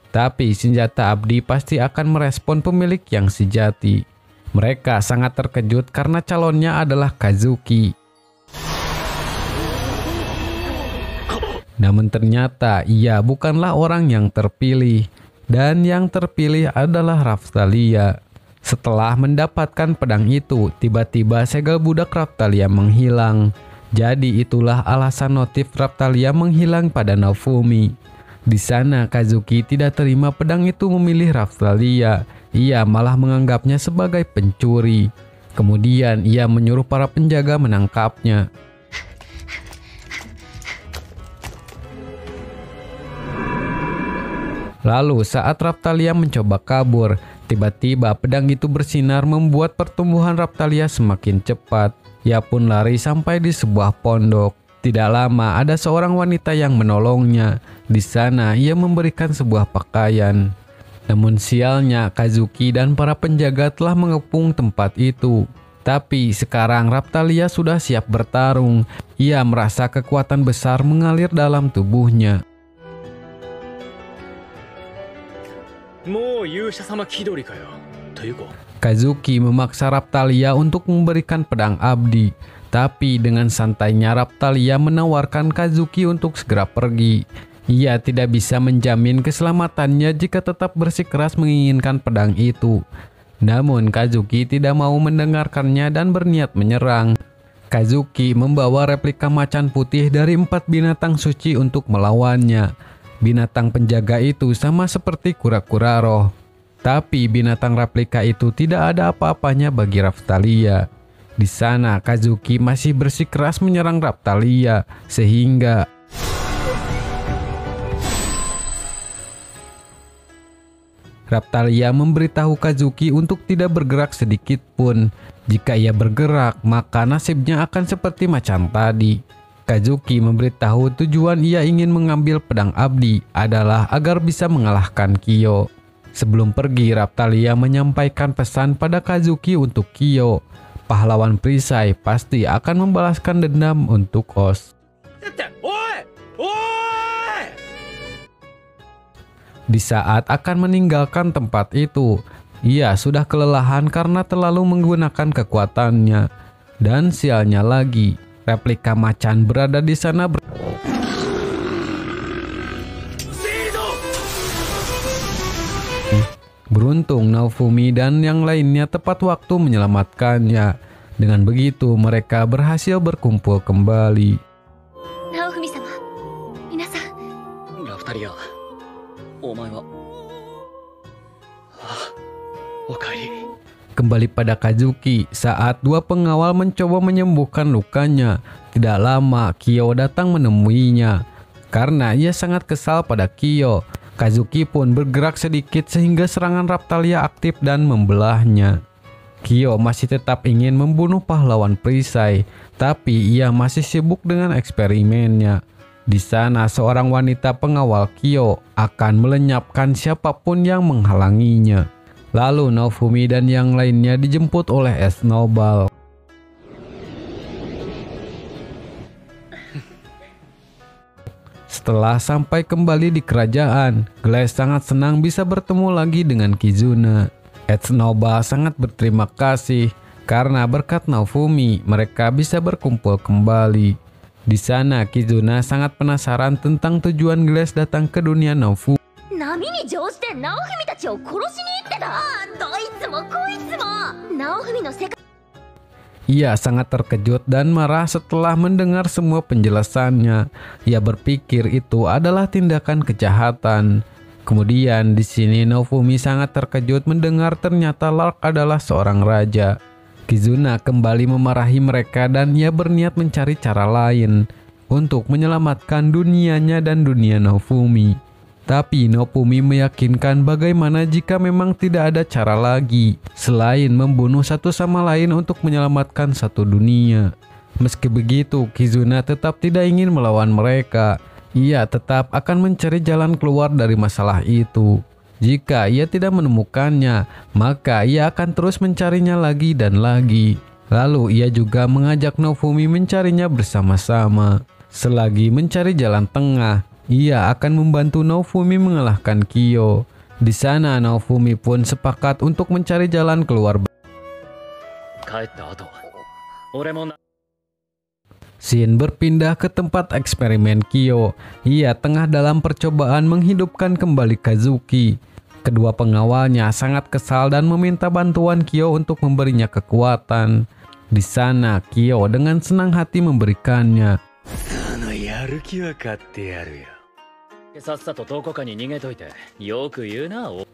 Tapi senjata abdi pasti akan merespon pemilik yang sejati. Mereka sangat terkejut karena calonnya adalah Kazuki. Namun ternyata ia bukanlah orang yang terpilih. Dan yang terpilih adalah Raphtalia. Setelah mendapatkan pedang itu, tiba-tiba segel budak Raphtalia menghilang. Jadi itulah alasan notif Raphtalia menghilang pada Naofumi. Di sana Kazuki tidak terima pedang itu memilih Raphtalia. Ia malah menganggapnya sebagai pencuri. Kemudian ia menyuruh para penjaga menangkapnya. Lalu saat Raphtalia mencoba kabur, tiba-tiba pedang itu bersinar membuat pertumbuhan Raphtalia semakin cepat. Ia pun lari sampai di sebuah pondok. Tidak lama ada seorang wanita yang menolongnya. Di sana ia memberikan sebuah pakaian. Namun sialnya Kazuki dan para penjaga telah mengepung tempat itu. Tapi sekarang Raphtalia sudah siap bertarung. Ia merasa kekuatan besar mengalir dalam tubuhnya. Kazuki memaksa Raphtalia untuk memberikan pedang abdi. Tapi dengan santainya Raphtalia menawarkan Kazuki untuk segera pergi. Ia tidak bisa menjamin keselamatannya jika tetap bersikeras menginginkan pedang itu. Namun Kazuki tidak mau mendengarkannya dan berniat menyerang. Kazuki membawa replika macan putih dari 4 binatang suci untuk melawannya. Binatang penjaga itu sama seperti kura-kura roh. Tapi binatang replika itu tidak ada apa-apanya bagi Raphtalia. Di sana Kazuki masih bersikeras menyerang Raphtalia sehingga Raphtalia memberitahu Kazuki untuk tidak bergerak sedikit pun. Jika ia bergerak, maka nasibnya akan seperti macan tadi. Kazuki memberitahu tujuan ia ingin mengambil pedang abdi adalah agar bisa mengalahkan Kyo. Sebelum pergi, Raphtalia menyampaikan pesan pada Kazuki untuk Kyo. Pahlawan perisai pasti akan membalaskan dendam untuk Oz. Di saat akan meninggalkan tempat itu, ia sudah kelelahan karena terlalu menggunakan kekuatannya. Dan sialnya lagi, replika macan berada di sana. Beruntung Naofumi dan yang lainnya tepat waktu menyelamatkannya. Dengan begitu mereka berhasil berkumpul kembali. Naofumi-sama, minasan. Raphtalia, omae wa okaeri. Kembali pada Kazuki saat 2 pengawal mencoba menyembuhkan lukanya. Tidak lama Kyo datang menemuinya. Karena ia sangat kesal pada Kyo, Kazuki pun bergerak sedikit sehingga serangan Raphtalia aktif dan membelahnya. Kyo masih tetap ingin membunuh pahlawan perisai, tapi ia masih sibuk dengan eksperimennya. Di sana seorang wanita pengawal Kyo akan melenyapkan siapapun yang menghalanginya. Lalu Naofumi dan yang lainnya dijemput oleh Es Nobal. Setelah sampai kembali di kerajaan, Glass sangat senang bisa bertemu lagi dengan Kizuna. Etsunoba sangat berterima kasih karena berkat Naofumi mereka bisa berkumpul kembali. Di sana Kizuna sangat penasaran tentang tujuan Glass datang ke dunia Naofumi. 波に乗じて直文たちを殺しに行ってた。どいつもこいつも直文の世界。 Ia sangat terkejut dan marah setelah mendengar semua penjelasannya. Ia berpikir itu adalah tindakan kejahatan. Kemudian di sini Naofumi sangat terkejut mendengar ternyata Lark adalah seorang raja. Kizuna kembali memarahi mereka dan ia berniat mencari cara lain untuk menyelamatkan dunianya dan dunia Naofumi. Tapi Naofumi meyakinkan bagaimana jika memang tidak ada cara lagi selain membunuh satu sama lain untuk menyelamatkan satu dunia. Meski begitu, Kizuna tetap tidak ingin melawan mereka. Ia tetap akan mencari jalan keluar dari masalah itu. Jika ia tidak menemukannya, maka ia akan terus mencarinya lagi dan lagi. Lalu ia juga mengajak Naofumi mencarinya bersama-sama. Selagi mencari jalan tengah, ia akan membantu Naofumi mengalahkan Kyo. Di sana Naofumi pun sepakat untuk mencari jalan keluar. Shin berpindah ke tempat eksperimen Kyo. Ia tengah dalam percobaan menghidupkan kembali Kazuki. Kedua pengawalnya sangat kesal dan meminta bantuan Kyo untuk memberinya kekuatan. Di sana Kyo dengan senang hati memberikannya.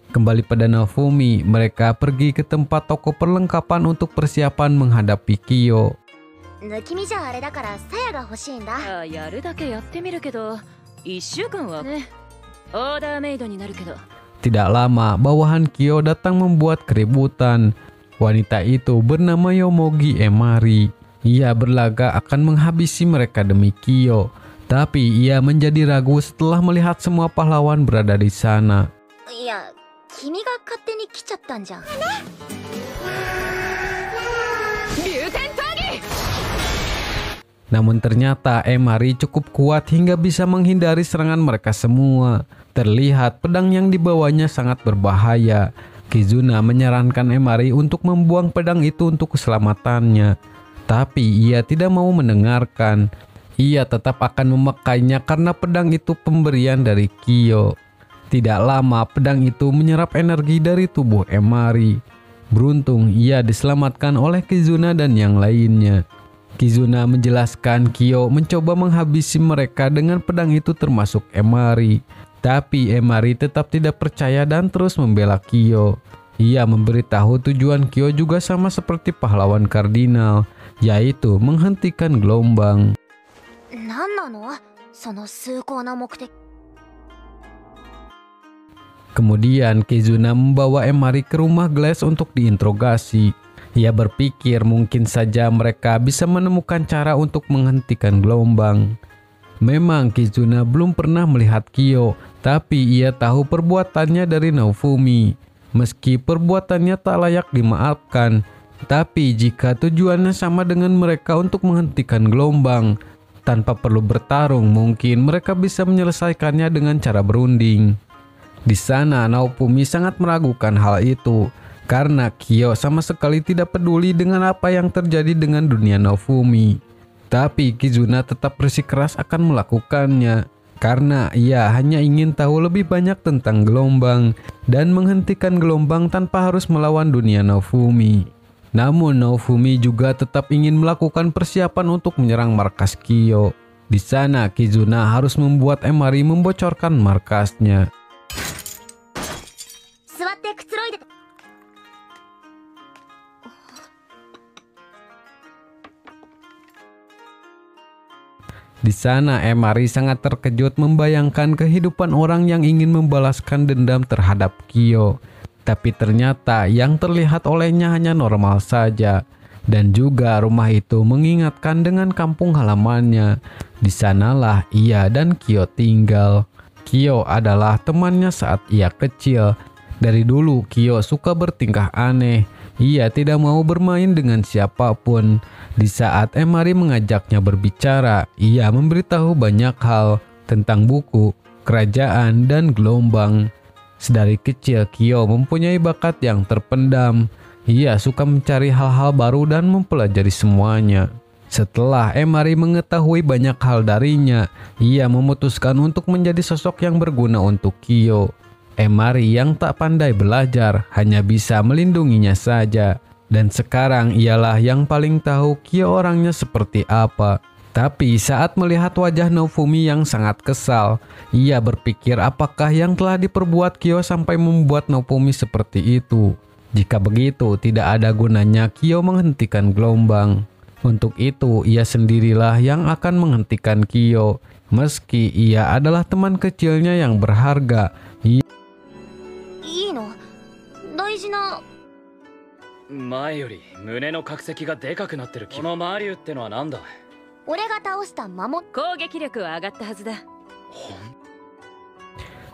Kembali pada Naofumi, mereka pergi ke tempat toko perlengkapan untuk persiapan menghadapi Kyo. Tidak lama, bawahan Kyo datang membuat keributan. Wanita itu bernama Yomogi Emari. Ia berlagak akan menghabisi mereka demi Kyo. Tapi ia menjadi ragu setelah melihat semua pahlawan berada di sana. Namun ternyata Emari cukup kuat hingga bisa menghindari serangan mereka semua. Terlihat pedang yang dibawanya sangat berbahaya. Kizuna menyarankan Emari untuk membuang pedang itu untuk keselamatannya. Tapi ia tidak mau mendengarkan. Ia tetap akan memakainya karena pedang itu pemberian dari Kyo. Tidak lama pedang itu menyerap energi dari tubuh Emari. Beruntung ia diselamatkan oleh Kizuna dan yang lainnya. Kizuna menjelaskan Kyo mencoba menghabisi mereka dengan pedang itu termasuk Emari. Tapi Emari tetap tidak percaya dan terus membela Kyo. Ia memberitahu tujuan Kyo juga sama seperti pahlawan kardinal, yaitu menghentikan gelombang. Kemudian Kizuna membawa Emari ke rumah Glass untuk diinterogasi. Ia berpikir mungkin saja mereka bisa menemukan cara untuk menghentikan gelombang. Memang Kizuna belum pernah melihat Kyo, tapi ia tahu perbuatannya dari Naofumi. Meski perbuatannya tak layak dimaafkan, tapi jika tujuannya sama dengan mereka untuk menghentikan gelombang, tanpa perlu bertarung, mungkin mereka bisa menyelesaikannya dengan cara berunding. Di sana Naofumi sangat meragukan hal itu, karena Kyo sama sekali tidak peduli dengan apa yang terjadi dengan dunia Naofumi. Tapi Kizuna tetap bersikeras akan melakukannya, karena ia hanya ingin tahu lebih banyak tentang gelombang dan menghentikan gelombang tanpa harus melawan dunia Naofumi. Namun Naofumi juga tetap ingin melakukan persiapan untuk menyerang markas Kyo. Di sana Kizuna harus membuat Emari membocorkan markasnya. Di sana Emari sangat terkejut membayangkan kehidupan orang yang ingin membalaskan dendam terhadap Kyo. Tapi ternyata yang terlihat olehnya hanya normal saja. Dan juga rumah itu mengingatkan dengan kampung halamannya. Di sanalah ia dan Kyo tinggal. Kyo adalah temannya saat ia kecil. Dari dulu Kyo suka bertingkah aneh. Ia tidak mau bermain dengan siapapun. Di saat Emari mengajaknya berbicara, ia memberitahu banyak hal. tentang buku, kerajaan, dan gelombang. Sedari kecil, Kyo mempunyai bakat yang terpendam. Ia suka mencari hal-hal baru dan mempelajari semuanya. Setelah Emari mengetahui banyak hal darinya, ia memutuskan untuk menjadi sosok yang berguna untuk Kyo. Emari yang tak pandai belajar hanya bisa melindunginya saja. Dan sekarang ialah yang paling tahu Kyo orangnya seperti apa. Tapi saat melihat wajah Naofumi yang sangat kesal, ia berpikir apakah yang telah diperbuat Kyo sampai membuat Naofumi seperti itu. Jika begitu, tidak ada gunanya Kyo menghentikan gelombang. Untuk itu, ia sendirilah yang akan menghentikan Kyo. Meski ia adalah teman kecilnya yang berharga.前より胸の角石がでかくなってる。このマリュウってのはなんだ？俺が倒した攻撃力は上がったはずだ。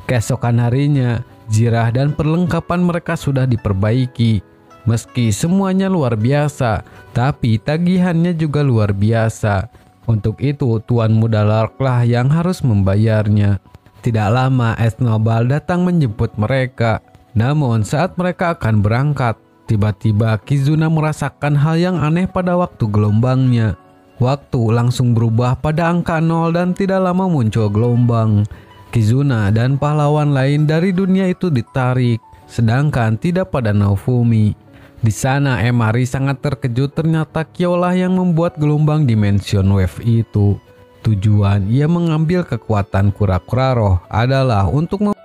Keesokan harinya, zirah dan perlengkapan mereka sudah diperbaiki. Meski semuanya luar biasa, tapi tagihannya juga luar biasa. Untuk itu, Tuan Muda Larklah yang harus membayarnya. Tidak lama, Esnobal datang menjemput mereka. Namun saat mereka akan berangkat, tiba-tiba Kizuna merasakan hal yang aneh pada waktu gelombangnya. Waktu langsung berubah pada angka 0 dan tidak lama muncul gelombang. Kizuna dan pahlawan lain dari dunia itu ditarik, sedangkan tidak pada Naofumi. Di sana Emari sangat terkejut ternyata Kyo lah yang membuat gelombang dimension wave itu. Tujuan ia mengambil kekuatan kura-kura roh adalah untuk Naofumi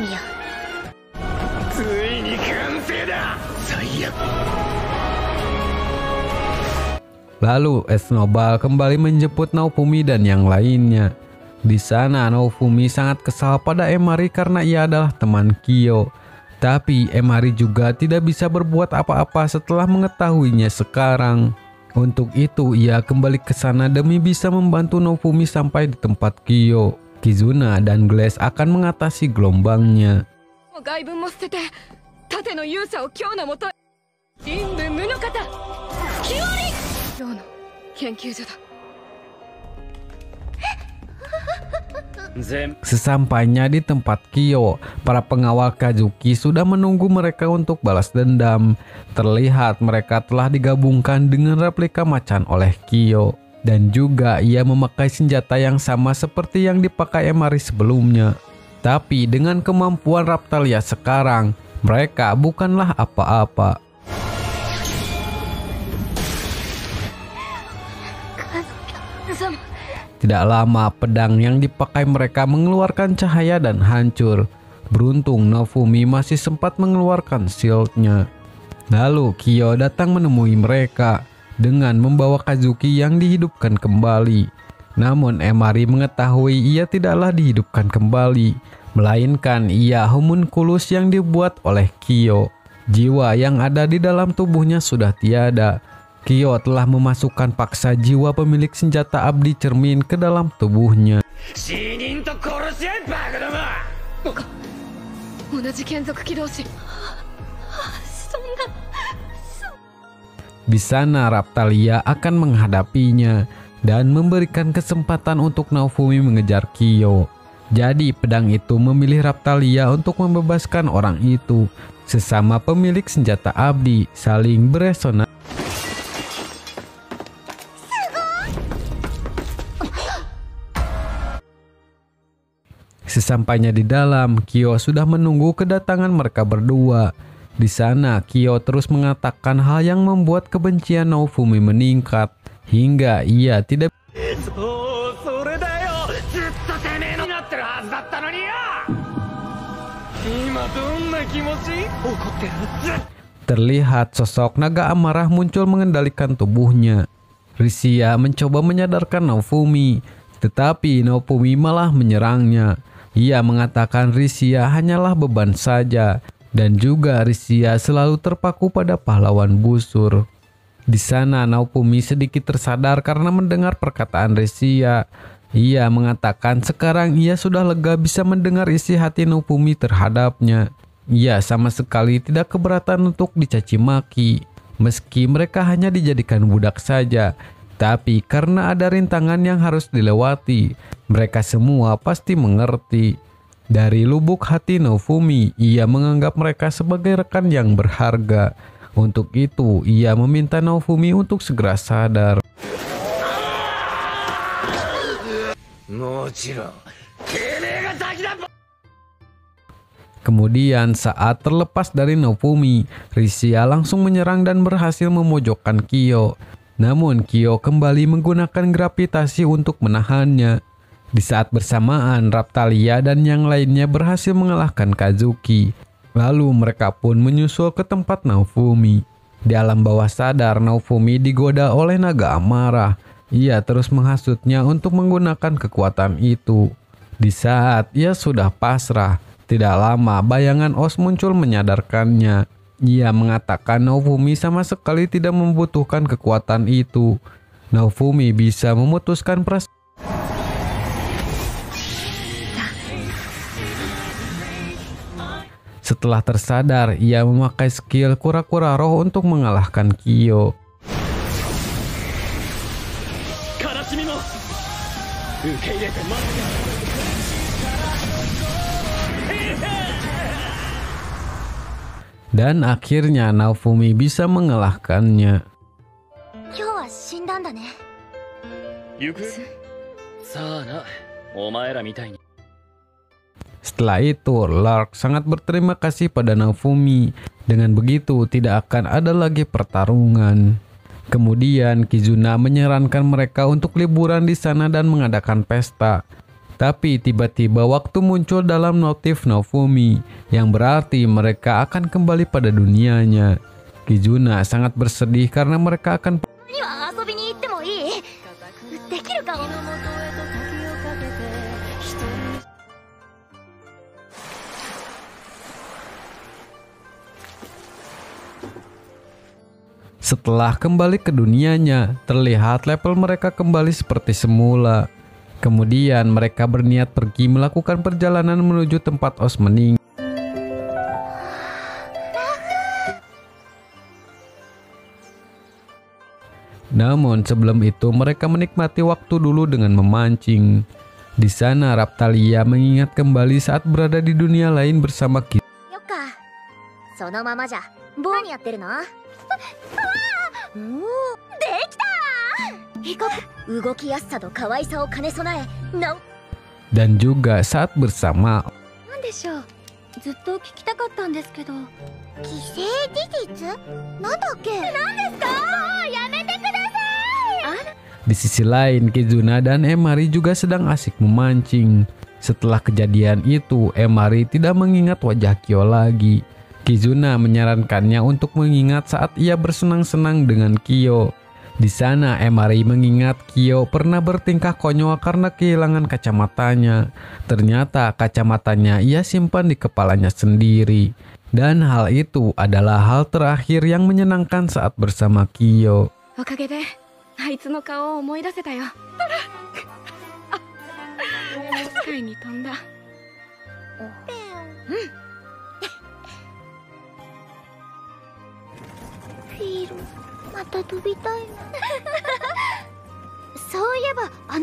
ya. Lalu Esnobal kembali menjemput Naofumi dan yang lainnya. Di sana Naofumi sangat kesal pada Emari karena ia adalah teman Kyo. Tapi Emari juga tidak bisa berbuat apa-apa setelah mengetahuinya sekarang. Untuk itu ia kembali ke sana demi bisa membantu Naofumi sampai di tempat Kyo. Kizuna dan Glass akan mengatasi gelombangnya. Sesampainya di tempat Kyo, para pengawal Kazuki sudah menunggu mereka untuk balas dendam. Terlihat mereka telah digabungkan dengan replika macan oleh Kyo. Dan juga ia memakai senjata yang sama seperti yang dipakai Emari sebelumnya. Tapi dengan kemampuan Raptalia sekarang, mereka bukanlah apa-apa. Tidak lama pedang yang dipakai mereka mengeluarkan cahaya dan hancur. Beruntung Naofumi masih sempat mengeluarkan shieldnya. Lalu Kyo datang menemui mereka dengan membawa Kazuki yang dihidupkan kembali. Namun Emari mengetahui ia tidaklah dihidupkan kembali, melainkan ia homunculus yang dibuat oleh Kyo. Jiwa yang ada di dalam tubuhnya sudah tiada. Kyo telah memasukkan paksa jiwa pemilik senjata abdi cermin ke dalam tubuhnya. Di sana Raptalia akan menghadapinya dan memberikan kesempatan untuk Naofumi mengejar Kyo. Jadi pedang itu memilih Raptalia untuk membebaskan orang itu. Sesama pemilik senjata abdi saling beresonansi. Sesampainya di dalam, Kyo sudah menunggu kedatangan mereka berdua. Di sana, Kyo terus mengatakan hal yang membuat kebencian Naofumi meningkat, hingga ia tidak terlihat sosok naga amarah muncul mengendalikan tubuhnya. Risia mencoba menyadarkan Naofumi, tetapi Naofumi malah menyerangnya. Ia mengatakan Risia hanyalah beban saja, dan juga Risia selalu terpaku pada pahlawan busur. Di sana Naofumi sedikit tersadar karena mendengar perkataan Risia. Ia mengatakan sekarang ia sudah lega bisa mendengar isi hati Naofumi terhadapnya. Ia sama sekali tidak keberatan untuk dicaci maki. Meski mereka hanya dijadikan budak saja, Tapi karena ada rintangan yang harus dilewati, mereka semua pasti mengerti. Dari lubuk hati Naofumi, ia menganggap mereka sebagai rekan yang berharga. Untuk itu, ia meminta Naofumi untuk segera sadar. Kemudian saat terlepas dari Naofumi, Risia langsung menyerang dan berhasil memojokkan Kyo. Namun Kyo kembali menggunakan gravitasi untuk menahannya. Di saat bersamaan, Raphtalia dan yang lainnya berhasil mengalahkan Kazuki. Lalu mereka pun menyusul ke tempat Naofumi. Di alam bawah sadar, Naofumi digoda oleh naga amarah. Ia terus menghasutnya untuk menggunakan kekuatan itu. Di saat ia sudah pasrah, tidak lama bayangan Oz muncul menyadarkannya. Ia mengatakan Naofumi sama sekali tidak membutuhkan kekuatan itu. Naofumi bisa memutuskan perasaan. Setelah tersadar, ia memakai skill kura-kura roh untuk mengalahkan Kyo. Dan akhirnya Naofumi bisa mengalahkannya. Setelah itu, Lark sangat berterima kasih pada Naofumi. Dengan begitu, tidak akan ada lagi pertarungan. Kemudian, Kizuna menyarankan mereka untuk liburan di sana dan mengadakan pesta. Tapi tiba-tiba waktu muncul dalam notif Naofumi, yang berarti mereka akan kembali pada dunianya. Kizuna sangat bersedih karena mereka akan Setelah kembali ke dunianya, terlihat level mereka kembali seperti semula. Kemudian mereka berniat pergi melakukan perjalanan menuju tempat Oz meninggal. Namun sebelum itu mereka menikmati waktu dulu dengan memancing. Di sana Raphtalia mengingat kembali saat berada di dunia lain bersama Kizuna. Dan juga saat bersama di sisi lain, Kizuna dan Emari juga sedang asik memancing. Setelah kejadian itu, Emari tidak mengingat wajah Kyo lagi. Kizuna menyarankannya untuk mengingat saat ia bersenang-senang dengan Kyo. Di sana, Emari mengingat Kyo pernah bertingkah konyol karena kehilangan kacamatanya. Ternyata kacamatanya ia simpan di kepalanya sendiri. Dan hal itu adalah hal terakhir yang menyenangkan saat bersama Kyo.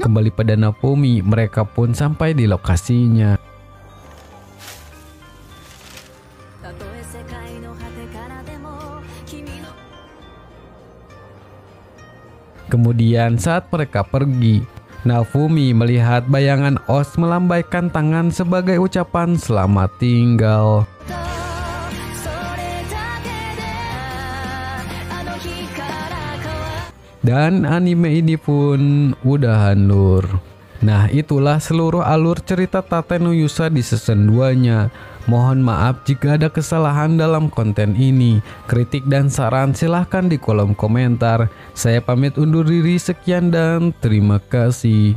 Kembali pada Naofumi, mereka pun sampai di lokasinya. Kemudian saat mereka pergi, Naofumi melihat bayangan Oz melambaikan tangan sebagai ucapan selamat tinggal. Dan anime ini pun udahan lur. Nah, itulah seluruh alur cerita Tate no Yusa di season 2-nya. Mohon maaf jika ada kesalahan dalam konten ini. Kritik dan saran silahkan di kolom komentar. Saya pamit undur diri, sekian dan terima kasih.